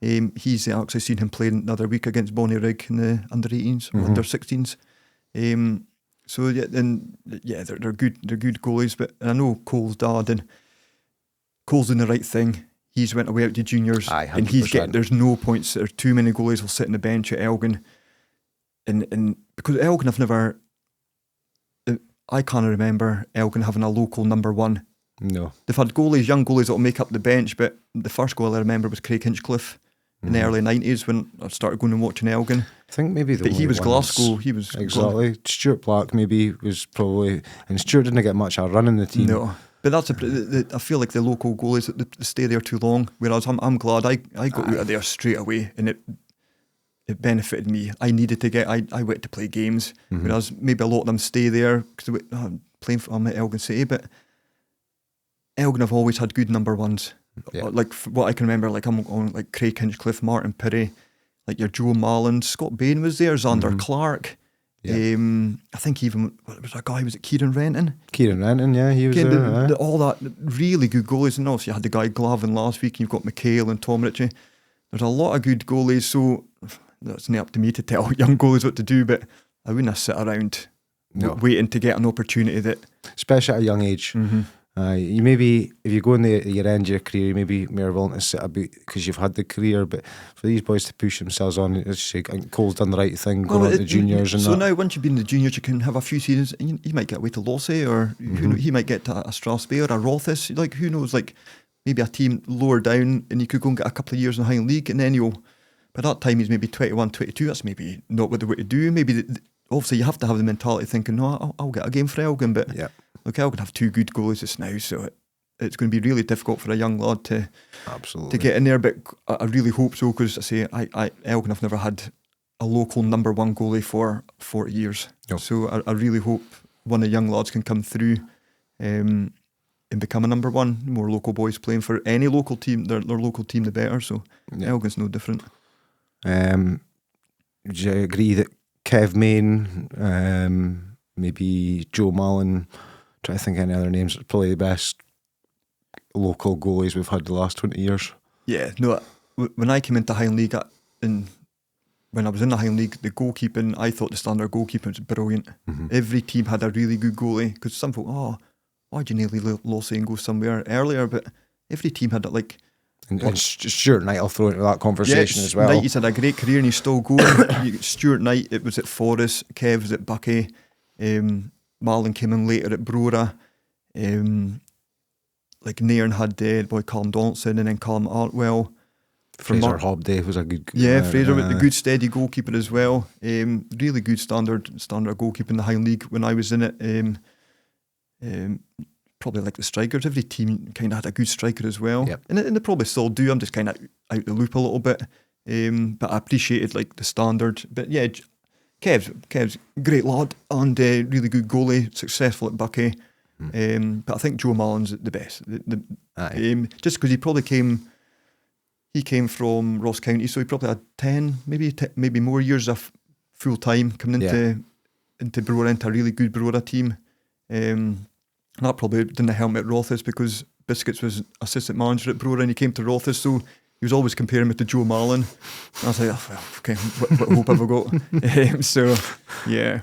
He's actually seen him play the other week against Bonnie Rig in the under 18s or under 16s. So they're good. They're good goalies. But I know Cole's dad, and Cole's doing the right thing. He's went away out to juniors, and he's getting. There's no points. There's too many goalies will sit on the bench at Elgin, and because Elgin have never. I can't remember Elgin having a local number one. No, they've had young goalies that will make up the bench, but the first goal I remember was Craig Hinchcliffe in the early 90s when I started going and watching Elgin. I think maybe but he was Glasgow. He was exactly. Stuart Black maybe was probably, and Stuart didn't get much of a run in the team. No, but that's I feel like the local goalies they stay there too long. Whereas I'm glad I got out of there straight away, and it benefited me. I needed to get. I went to play games, whereas maybe a lot of them stay there because playing for at Elgin City, but Elgin have always had good number ones. Yeah. Like what I can remember, like I'm on like Craig Hinchcliffe, Martin Pirrie, like your Joe Marlon, Scott Bain was there, Xander Clark. Yeah. I think even was a guy, was it Kieran Renton? Kieran Renton, yeah, he was Again, there. all that really good goalies, and also you had the guy Glavin last week, and you've got McHale and Tom Ritchie. There's a lot of good goalies, so that's not up to me to tell young goalies what to do, but I wouldn't sit around waiting to get an opportunity that... Especially at a young age. You maybe, if you go in your end of your career, you maybe more willing to sit about because you've had the career, but for these boys to push themselves on, as you say, Cole's done the right thing, going on to the juniors and so that. now, once you've been in the juniors, you can have a few seasons, and you might get away to Lossie, or he might get to a Strasbourg or a Rothes, like who knows, like maybe a team lower down, and you could go and get a couple of years in the Highland League, and then by that time he's maybe 21, 22, that's maybe not what they want to do. Maybe obviously you have to have the mentality thinking, no, I'll get a game for Elgin, but look, Elgin have two good goalies just now, so it's going to be really difficult for a young lad to get in there. But I really hope so, because I say Elgin have never had a local number one goalie for 40 years. So I really hope one of the young lads can come through and become a number one. More local boys playing for any local team, their local team the better. So Elgin's no different. Would you agree that Kev Main, maybe Joe Mallon, try to think of any other names, probably the best local goalies we've had the last 20 years? Yeah, no, when I came into Highland League, when I was in the Highland League, the goalkeeping, I thought the standard goalkeeping was brilliant. Every team had a really good goalie, because some folk, why'd you nearly Lossie and go somewhere earlier? But every team had it, like... And Stuart Knight, I'll throw into that conversation as well. Knight, he's had a great career and he's still going. Stuart Knight, it was at Forest, Kev was at Bucky, Marlon came in later at Brora, like Nairn had the boy Callum Donaldson, and then Callum Artwell. Fraser Hobday was a good... Fraser was the good steady goalkeeper as well. Really good standard goalkeeper in the Highland League when I was in it. Probably like the strikers, every team kind of had a good striker as well. And they probably still do. I'm just kind of out the loop a little bit. But I appreciated like the standard. But yeah, Kev's a great lad and really good goalie, successful at Bucky. But I think Joe Mallon's the best. Just because he probably came from Ross County, so he probably had 10, maybe more years of full time coming into Brora, into a really good Brora team. And that probably didn't help me at Rothes, because Biscuits was assistant manager at Brora and he came to Rothes, so he was always comparing me to Joe Mallon. And I was like, okay, what hope have I got? So, yeah.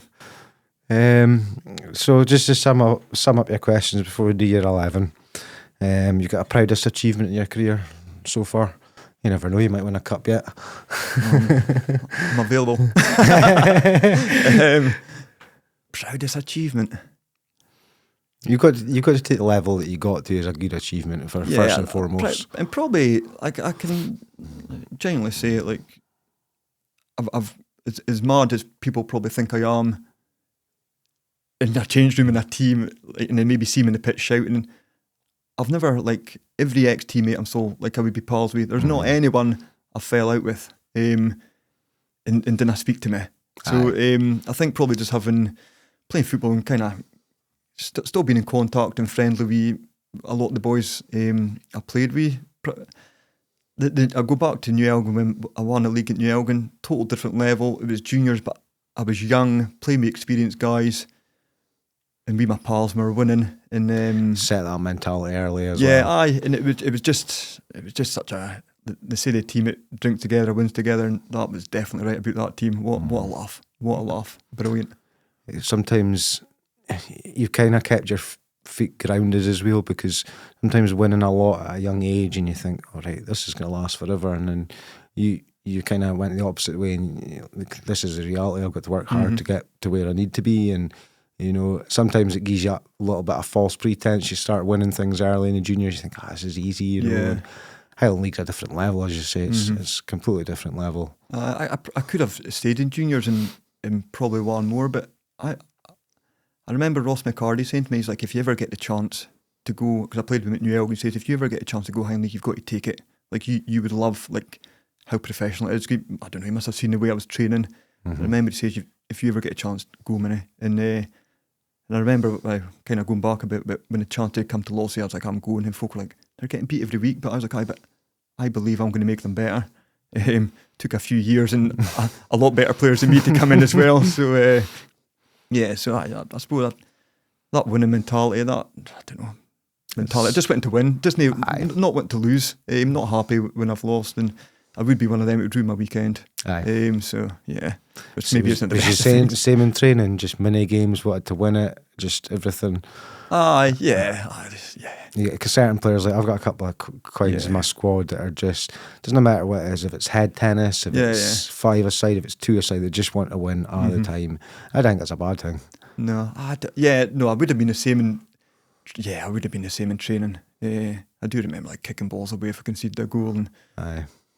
So just to sum up your questions before we do year 11, you've got a proudest achievement in your career so far? You never know, you might win a cup yet. I'm available. Proudest achievement? You've got to take the level that you got to as a good achievement first and foremost. And probably, like, I can genuinely say it, like, I've as mad as people probably think I am in a change room in a team, like, and then maybe see me in the pitch shouting, I've never, like, every ex-teammate I'm so, like, I would be pals with, there's not anyone I fell out with and didn't speak to me. So I think probably just playing football and kind of still being in contact and friendly with a lot of the boys I played with. I go back to New Elgin when I won the league at New Elgin, total different level. It was juniors, but I was young, playing with experienced guys, and we my pals, we were winning. And set that mentality early as well. Yeah, and it was just such a, they say the team that drinks together wins together, and that was definitely right about that team. What a laugh, brilliant. Sometimes you've kind of kept your feet grounded as well, because sometimes winning a lot at a young age and you think, all right, this is going to last forever, and then you kind of went the opposite way, and this is the reality. I've got to work hard to get to where I need to be. And you know, sometimes it gives you a little bit of false pretense. You start winning things early in the juniors, you think, this is easy, you know. And Highland League's a different level, as you say. It's a completely different level. I could have stayed in juniors and probably won more, but I remember Ross McCarty saying to me, he's like, if you ever get the chance to go, because I played with him at New Elgin, he says, if you ever get a chance to go Highland League, you've got to take it. Like, you would love, like, how professional it is. I don't know, he must have seen the way I was training. I remember he says, if you ever get a chance, go, Mini. And And I remember kind of going back a bit, but when the chance did come to Lossie, I was like, I'm going, and folk were like, they're getting beat every week, but I was like, but I believe I'm going to make them better. Took a few years and a lot better players than me to come in as well. So so I suppose that winning mentality, that, I don't know, mentality, I just went to win, just not want to lose. Not happy when I've lost, and I would be one of them. It would ruin my weekend. So yeah, which maybe isn't the best. Same in training, just mini games, wanted to win it, just everything. Yeah. Because certain players, like I've got a couple of queens in my squad that are just, doesn't matter what it is, if it's head tennis, if it's 5-a-side, if it's 2-a-side, they just want to win all the time. I think that's a bad thing. No, I would have been the same I would have been the same in training. I do remember like kicking balls away if I conceded a goal. And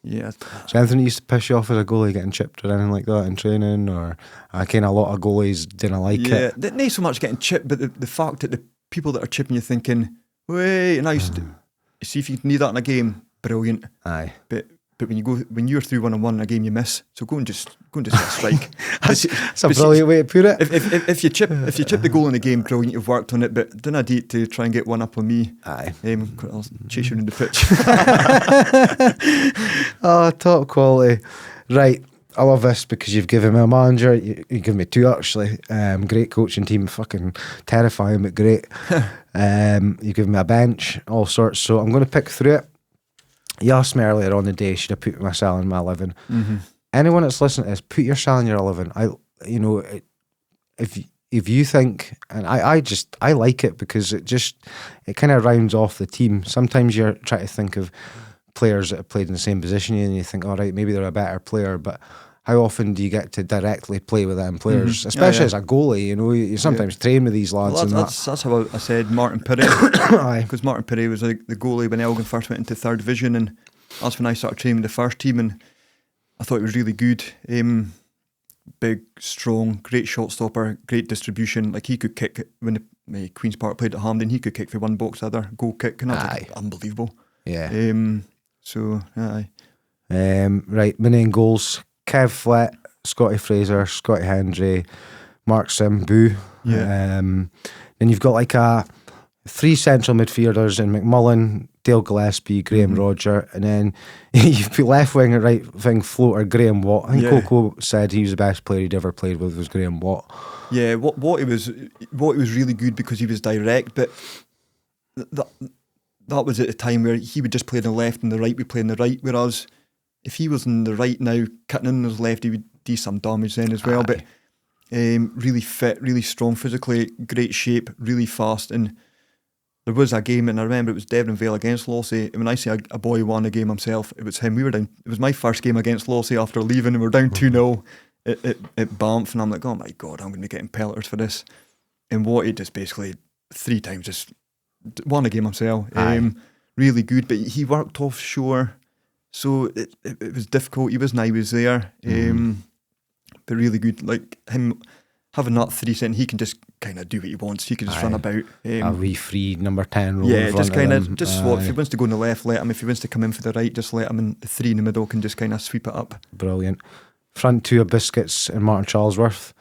yeah. So anything that used to piss you off as a goalie, getting chipped or anything like that in training, or I kind of a lot of goalies didn't like it. Yeah, not so much getting chipped, but the fact that the people that are chipping you thinking, wait, and I used to see if you need that in a game, brilliant. But when you're through 1-on-1 in a game, you miss. So go and just get a strike. That's a brilliant way to put it. If you chip the goal in the game, brilliant, you've worked on it. But don't I do it to try and get one up on me? I'll chase you in the pitch. Oh, top quality. Right, I love this because you've given me a manager. You given me two actually. Great coaching team, fucking terrifying but great. You've given me a bench, all sorts. So I'm going to pick through it. You asked me earlier on the day, should I put my cell in my 11? Anyone that's listening to this, put your cell in your 11. If you think, and I like it because it kind of rounds off the team. Sometimes you're trying to think of players that have played in the same position and you think, all right, maybe they're a better player, but how often do you get to directly play with them players, especially as a goalie? You sometimes train with these lads. Well, that's how I said Martin Pirret, because Martin Pirret was like the goalie when Elgin first went into 3rd division, and that's when I started training with the first team, and I thought he was really good. Big, strong, great shot stopper, great distribution. Like he could kick when the Queen's Park played at Hampden, he could kick from one box to the other, goal kick, and that was unbelievable. Yeah. Right, my name goals. Kev Flett, Scotty Fraser, Scotty Hendry, Mark Sim, Boo. Then you've got like 3 central midfielders in McMullen, Dale Gillespie, Graham Roger, and then you've put left wing and right wing floater Graham Watt. I think Coco said he was the best player he'd ever played with was Graham Watt. Yeah, what he was really good because he was direct, but that was at a time where he would just play on the left and the right would play on the right, whereas if he was on the right now, cutting in his left, he would do some damage then as well. But really fit, really strong physically, great shape, really fast. And there was a game, and I remember it was Devon Vale against Lossie. And when I say a boy won a game himself, it was him. We were down. It was my first game against Lossie after leaving, and we were down 2-0 at Banff. And I'm like, oh my God, I'm going to be getting pelters for this. And what he just basically 3 times just won a game himself. Really good, but he worked offshore. So it was difficult. He was there, but really good. Like him having that 3 cent, he can just kind of do what he wants. He can just run about. A wee free number 10 role. Yeah, just kind of swap. If he wants to go on the left, let him. If he wants to come in for the right, just let him. And the 3 in the middle can just kind of sweep it up. Brilliant. Front 2 of Biscuits and Martin Charlesworth.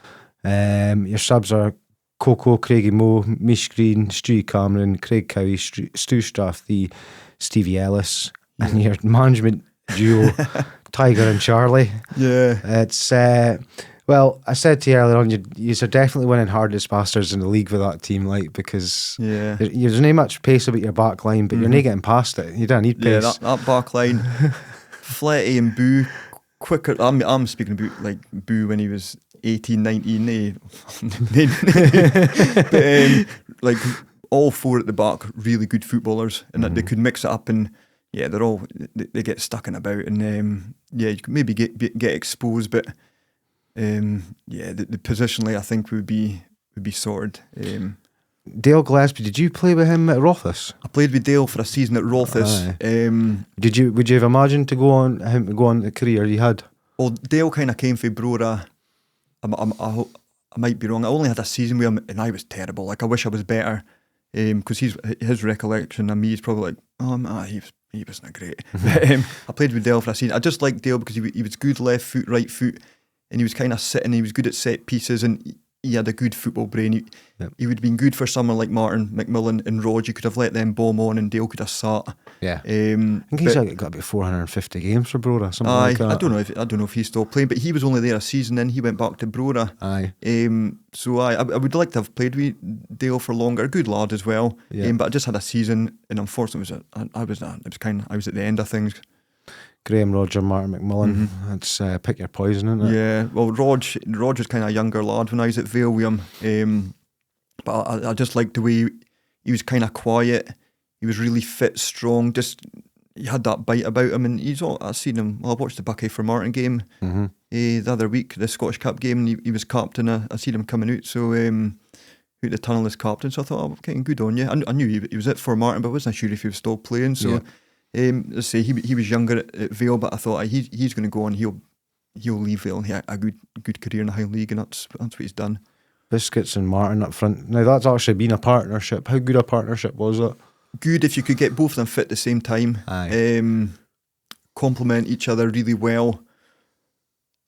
Your subs are Coco, Craigie Moe, Mish Green, Stewie Cameron, Craig Cowie, Stu Strathie, Stevie Ellis. And your management duo, Tiger and Charlie. Yeah. It's, well, I said to you earlier on, you are definitely winning hardest bastards in the league with that team, like, because there's not much pace about your back line, but you're not getting past it. You don't need pace. Yeah, that back line, Fletty and Boo, quicker. I'm speaking about, like, Boo when he was 18, 19, but, like, all 4 at the back, really good footballers, and that they could mix it up, and they're all they get stuck in about, and you could maybe get exposed, but the positionally I think would be sorted. Dale Gillespie, did you play with him at Rothes? I played with Dale for a season at Rothes. Would you have imagined to go on the career he had? Well, Dale kind of came from Brora. I might be wrong. I only had a season with him, and I was terrible. Like, I wish I was better, because his recollection of me is probably like, he wasn't great. But, I played with Dale for a season. I just liked Dale because he was good left foot, right foot, and he was kind of sitting. He was good at set pieces, and he had a good football brain. He would have been good for someone like Martin, McMillan and Rog. You could have let them bomb on and Dale could have sat. Yeah. I think he's got about 450 games for Brora, something like that. I don't know if he's still playing, but he was only there a season in. He went back to Brora. So I would like to have played with Dale for longer. A good lad as well. But I just had a season, and unfortunately I was at the end of things. Graham, Roger, Martin McMillan. That's pick your poison, isn't it? Yeah. Well, Rog was kind of a younger lad when I was at Vale with him. But I just liked the way he was kind of quiet. He was really fit, strong. Just he had that bite about him, and I seen him. Well, I watched the Bucky for Martin game the other week, the Scottish Cup game, and he was captain. I seen him coming out, so out the tunnel as captain. So I thought, okay, good on you. I knew he was it for Martin, but I wasn't sure if he was still playing. So let's say he was younger at Vale, but I thought he's going to go on. He'll leave Vale and he had a good career in the Highland League, and that's what he's done. Biscuits and Martin up front. Now that's actually been a partnership. How good a partnership was it? Good if you could get both of them fit at the same time. Complement each other really well.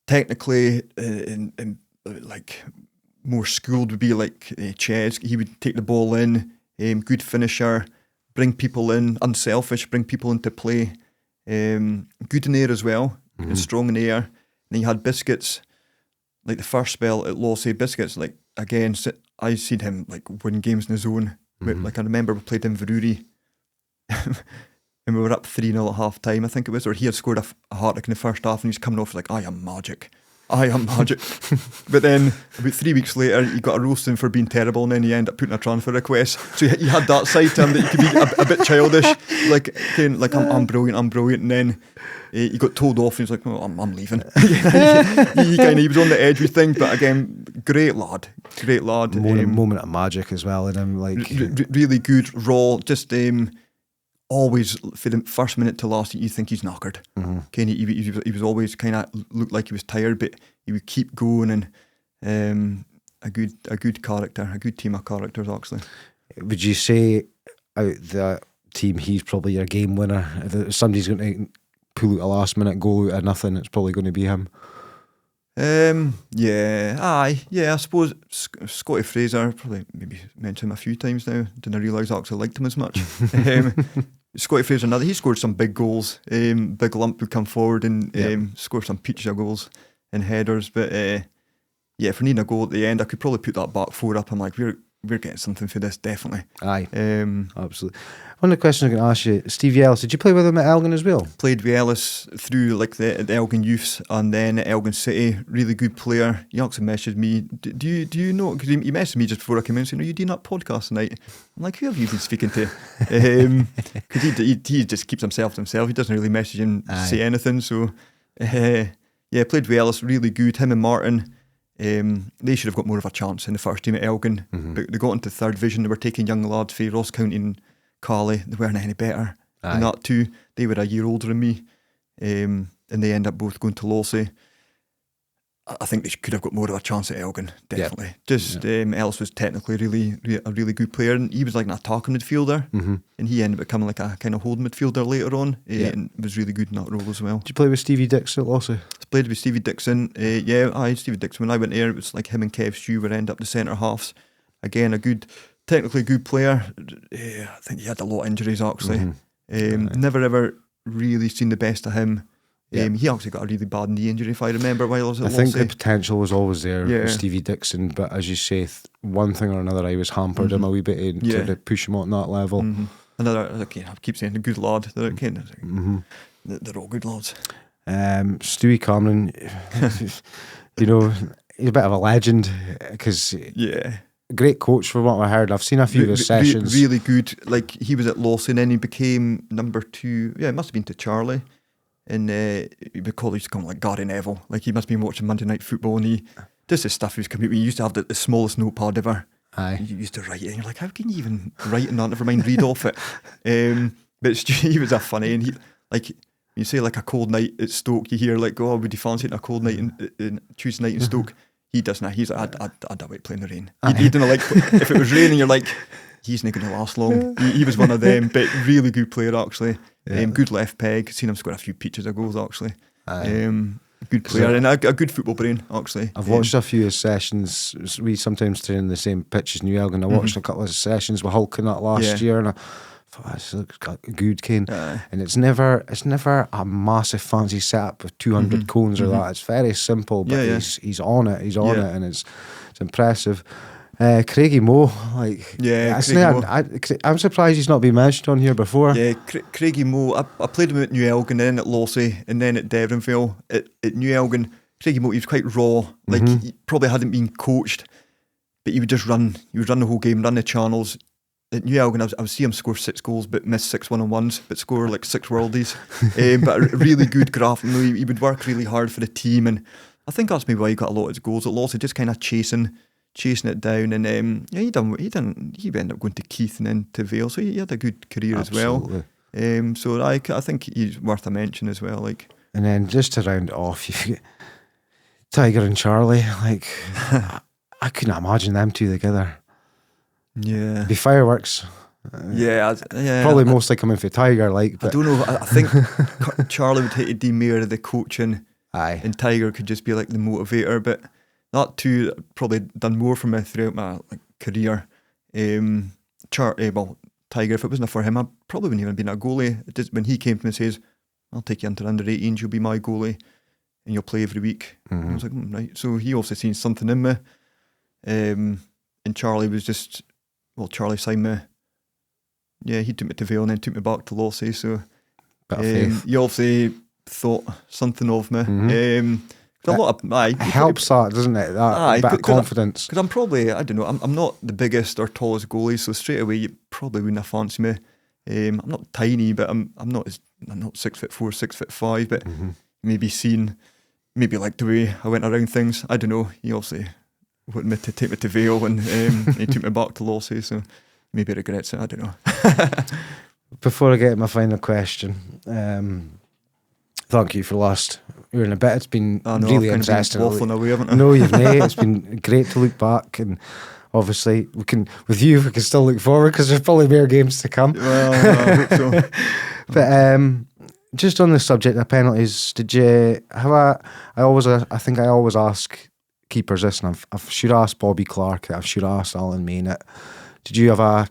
Technically, and like more schooled would be like Ches. He would take the ball in. Good finisher. Bring people in. Unselfish. Bring people into play. Good in air as well. And strong in air. And then you had Biscuits. Like the first spell at Lossie, Biscuits, like again, I seen him like win games in his own. Like I remember we played in Veruri and we were up 3-0 at half time, I think it was, or he had scored a hat-trick in the first half and he's coming off like, I am magic. But then about 3 weeks later he got a roasting for being terrible, and then he ended up putting a transfer request. So he had that side to him that he could be a bit childish, like I'm brilliant, and then he got told off and he's like, oh, I'm leaving. he was on the edge with things, but again, great lad. Moment of magic as well in him, like really good, raw, just always for the first minute to last you think he's knackered. He was always kind of looked like he was tired, but he would keep going, and a good character, a good team of characters actually. Would you say out the team he's probably your game winner? If somebody's going to pull out a last minute goal out of nothing, it's probably going to be him. I suppose Scotty Fraser, probably maybe mentioned him a few times now, didn't realise I actually liked him as much. Scotty Fraser, he scored some big goals. Big Lump would come forward and score some peaches of goals and headers, but for needing a goal at the end, I could probably put that back four up. I'm like, we're getting something for this, definitely. Aye, absolutely. One of the questions I'm going to ask you, Stevie Ellis, did you play with him at Elgin as well? Played with Ellis through like the Elgin youths and then at Elgin City. Really good player. He actually messaged me. Do you know? Because he messaged me just before I came in saying, "Are you doing that podcast tonight?" I'm like, "Who have you been speaking to?" Because he just keeps himself to himself. He doesn't really message and say anything. So played with Ellis. Really good. Him and Martin. They should have got more of a chance in the first team at Elgin, but they got into third division. They were taking young lads for Ross County and Carly. They weren't any better than that too. They were a year older than me, and they end up both going to Lossie. I think they could have got more of a chance at Elgin, definitely. Ellis was technically a really good player, and he was like an attacking midfielder, and he ended up becoming like a kind of holding midfielder later on, and was really good in that role as well. Did you play with Stevie Dixon at Lossie? Played with Stevie Dixon. Stevie Dixon. When I went there, it was like him and Kev Stew would end up the centre halves. Again, technically good player. I think he had a lot of injuries actually. Never ever really seen the best of him. He actually got a really bad knee injury, if I remember, while I was at Lossie. I think the potential was always there with Stevie Dixon, but as you say, one thing or another, I was hampered him a wee bit in to push him on that level. Another, I keep saying, a good lad. They're all good lads. Stewie Cameron, he's a bit of a legend because great coach from what I heard. I've seen a few of his sessions. Really good. Like he was at Lossie and then he became number 2. Yeah, it must have been to Charlie. And we call it like Gary Neville. Like he must have been watching Monday Night Football, and he just the stuff he was coming out with. He used to have the smallest notepad ever. You used to write it, and you're like, how can you even write in that? Never mind read off it. But he was a funny, and he like you say like a cold night at Stoke, you hear like, oh, would you fancy it a cold night in Tuesday night in Stoke? He doesn't. He's like, I'd wait playing the rain. He didn't like if it was raining. You're like, he's not going to last long. He was one of them, but really good player actually. Good left peg. Seen him score a few peaches of goals actually. Good player and a good football brain, actually. I've watched a few sessions. We sometimes train the same pitch as New Elgin. I watched a couple of sessions with Hulkenut last year, and I thought this looks good, Kane. And it's never a massive fancy setup with 200 cones or that. It's very simple, but he's on it. He's on it, and it's impressive. Craigie Moe, I'm surprised he's not been mentioned on here before. Yeah, Craigie Moe. I played him at New Elgin, then at Lossie, and then at Devonville. At New Elgin, Craigie Moe, he was quite raw. Like he probably hadn't been coached, but he would just run. He would run the whole game, run the channels. At New Elgin, I would see him score 6 goals, but miss 6 1-on-1s, but score like 6 worldies. But a really good graph. He would work really hard for the team, and I think that's maybe why he got a lot of his goals. At Lossie, just kind of chasing it down, and he ended up going to Keith and then to Vale, so he had a good career as well. So I think he's worth a mention as well. Like, and then just to round it off, you get Tiger and Charlie. Like, I couldn't imagine them two together. Yeah, be fireworks. Probably mostly coming for Tiger. Like, but I don't know. I think Charlie would take to do more of the coaching, and Tiger could just be like the motivator, but. That too probably done more for me throughout my career. Tiger, if it wasn't for him, I probably wouldn't even been a goalie. Just when he came to me and says, "I'll take you into the under-18s, you'll be my goalie, and you'll play every week." I was like, right. So he also seen something in me. And Charlie was just, Charlie signed me. Yeah, he took me to Vale and then took me back to Lossie. So he obviously thought something of me. A lot of, it helps that, doesn't it? That bit of confidence. Because I'm probably, I don't know, I'm not the biggest or tallest goalie, so straight away you probably wouldn't have fancied me. I'm not tiny, but I'm not 6'4", 6'5", but maybe like the way I went around things. I don't know. He obviously wanted me to take me to Vale, and he took me back to Lossie, so maybe regrets it. I don't know. Before I get to my final question, thank you for the last hour and a bit. It's been really interesting. Waffling away, haven't I? No, you've not. It's been great to look back, and obviously we can still look forward because there's probably more games to come. Well, I hope so. But just on the subject of penalties, did you have I think I always ask keepers this, and I should ask Bobby Clark, I should ask Alan Maynett. Did you have a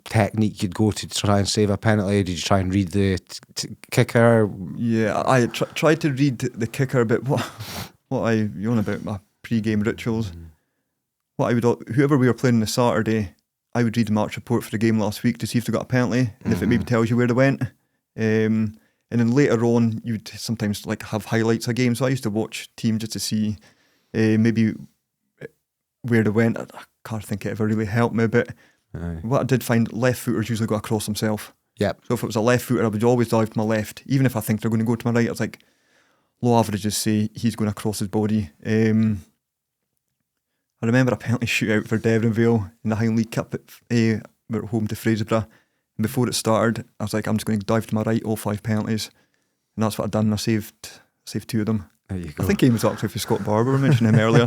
technique you'd go to try and save a penalty? Did you try and read the kicker? Yeah, I tried to read the kicker, but you on about my pre-game rituals. Whoever we were playing on the Saturday, I would read the match report for the game last week to see if they got a penalty, and if it maybe tells you where they went. And then later on, you'd sometimes like have highlights of games. So I used to watch team just to see maybe where they went. I can't think it ever really helped me, but. What I did find, left footers usually go across himself. Yep. So if it was a left footer, I would always dive to my left. Even if I think they're going to go to my right, I was like, low averages say he's going across his body. I remember a penalty shootout for Devonville in the Highland League Cup. We were home to Fraserburgh. And before it started, I was like, I'm just going to dive to my right, all 5 penalties. And that's what I'd done. I saved 2 of them. There you go. I think he was actually for Scott Barber. We mentioned him earlier.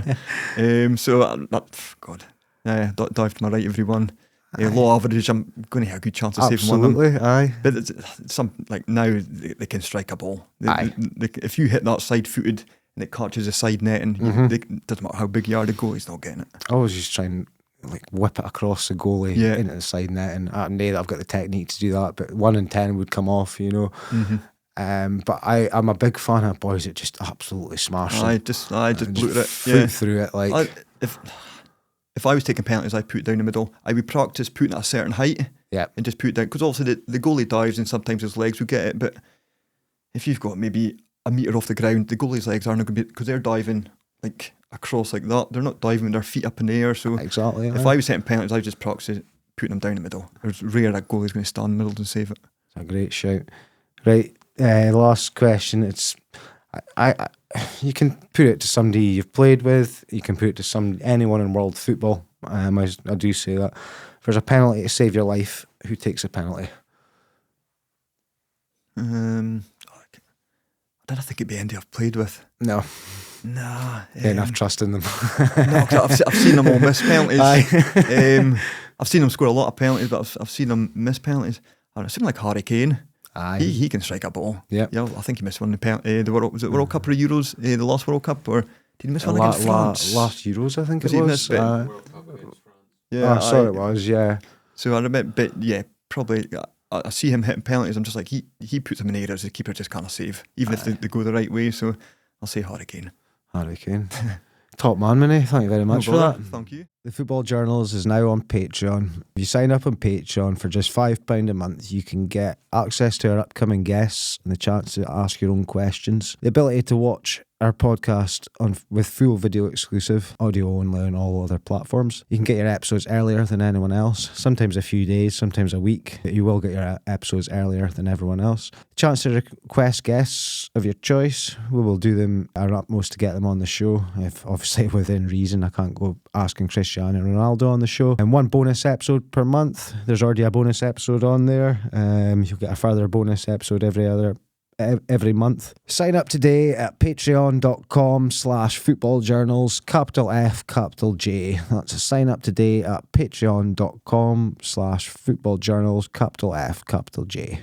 Dive to my right, everyone. Low average, I'm going to have a good chance of saving one of them. Absolutely, aye. But it's some like now they can strike a ball. If you hit that side footed and it catches the side net, and it doesn't matter how big you are, the goalie's not getting it. I always just try and like whip it across the goalie into the side net, and I know that I've got the technique to do that, but 1 in 10 would come off, you know. But I'm a big fan of boys that just absolutely smash them. I just blew it. Through it like. If I was taking penalties, I'd put it down the middle. I would practice putting at a certain height and just put it down. Because also the goalie dives and sometimes his legs will get it. But if you've got maybe a metre off the ground, the goalie's legs aren't going to be, because they're diving like across like that. They're not diving with their feet up in the air. So exactly. If I was setting penalties, I would just practice putting them down the middle. It's rare that goalie's going to stand in the middle and save it. It's a great shout. Right, last question. It's you can put it to somebody you've played with. You can put it to anyone in world football. I do say that. If there's a penalty to save your life, who takes a penalty? I don't think it'd be anybody I've played with. No. Enough trust in them. No, cause I've seen them all miss penalties. I've seen them score a lot of penalties, but I've seen them miss penalties. I don't know, something like Harry Kane. Aye. He can strike a ball. Yep. Yeah, I think he missed one in the World. Was it World Cup or Euros? The last World Cup, or did he miss one against France? Last Euros, I think Was it he was. missed it? I saw it was, yeah. So I admit, but yeah, probably. I see him hitting penalties. I'm just like he puts them in areas the keeper just can't save, even if they go the right way. So I'll say Harry Kane. Harry Kane. Top man, Minnie. Thank you very much for that. Thank you. The Football Journals is now on Patreon. If you sign up on Patreon for just £5 a month, you can get access to our upcoming guests and the chance to ask your own questions. The ability to watch our podcast with full video exclusive, audio only on all other platforms. You can get your episodes earlier than anyone else, sometimes a few days, sometimes a week. You will get your episodes earlier than everyone else. Chance to request guests of your choice. We will do them our utmost to get them on the show, if obviously within reason. I can't go asking Cristiano Ronaldo on the show. And one bonus episode per month. There's already a bonus episode on there. You'll get a further bonus episode every month. Sign up today at patreon.com/footballjournals, capital F, capital J. That's a sign up today at patreon.com/footballjournals, capital F, capital J.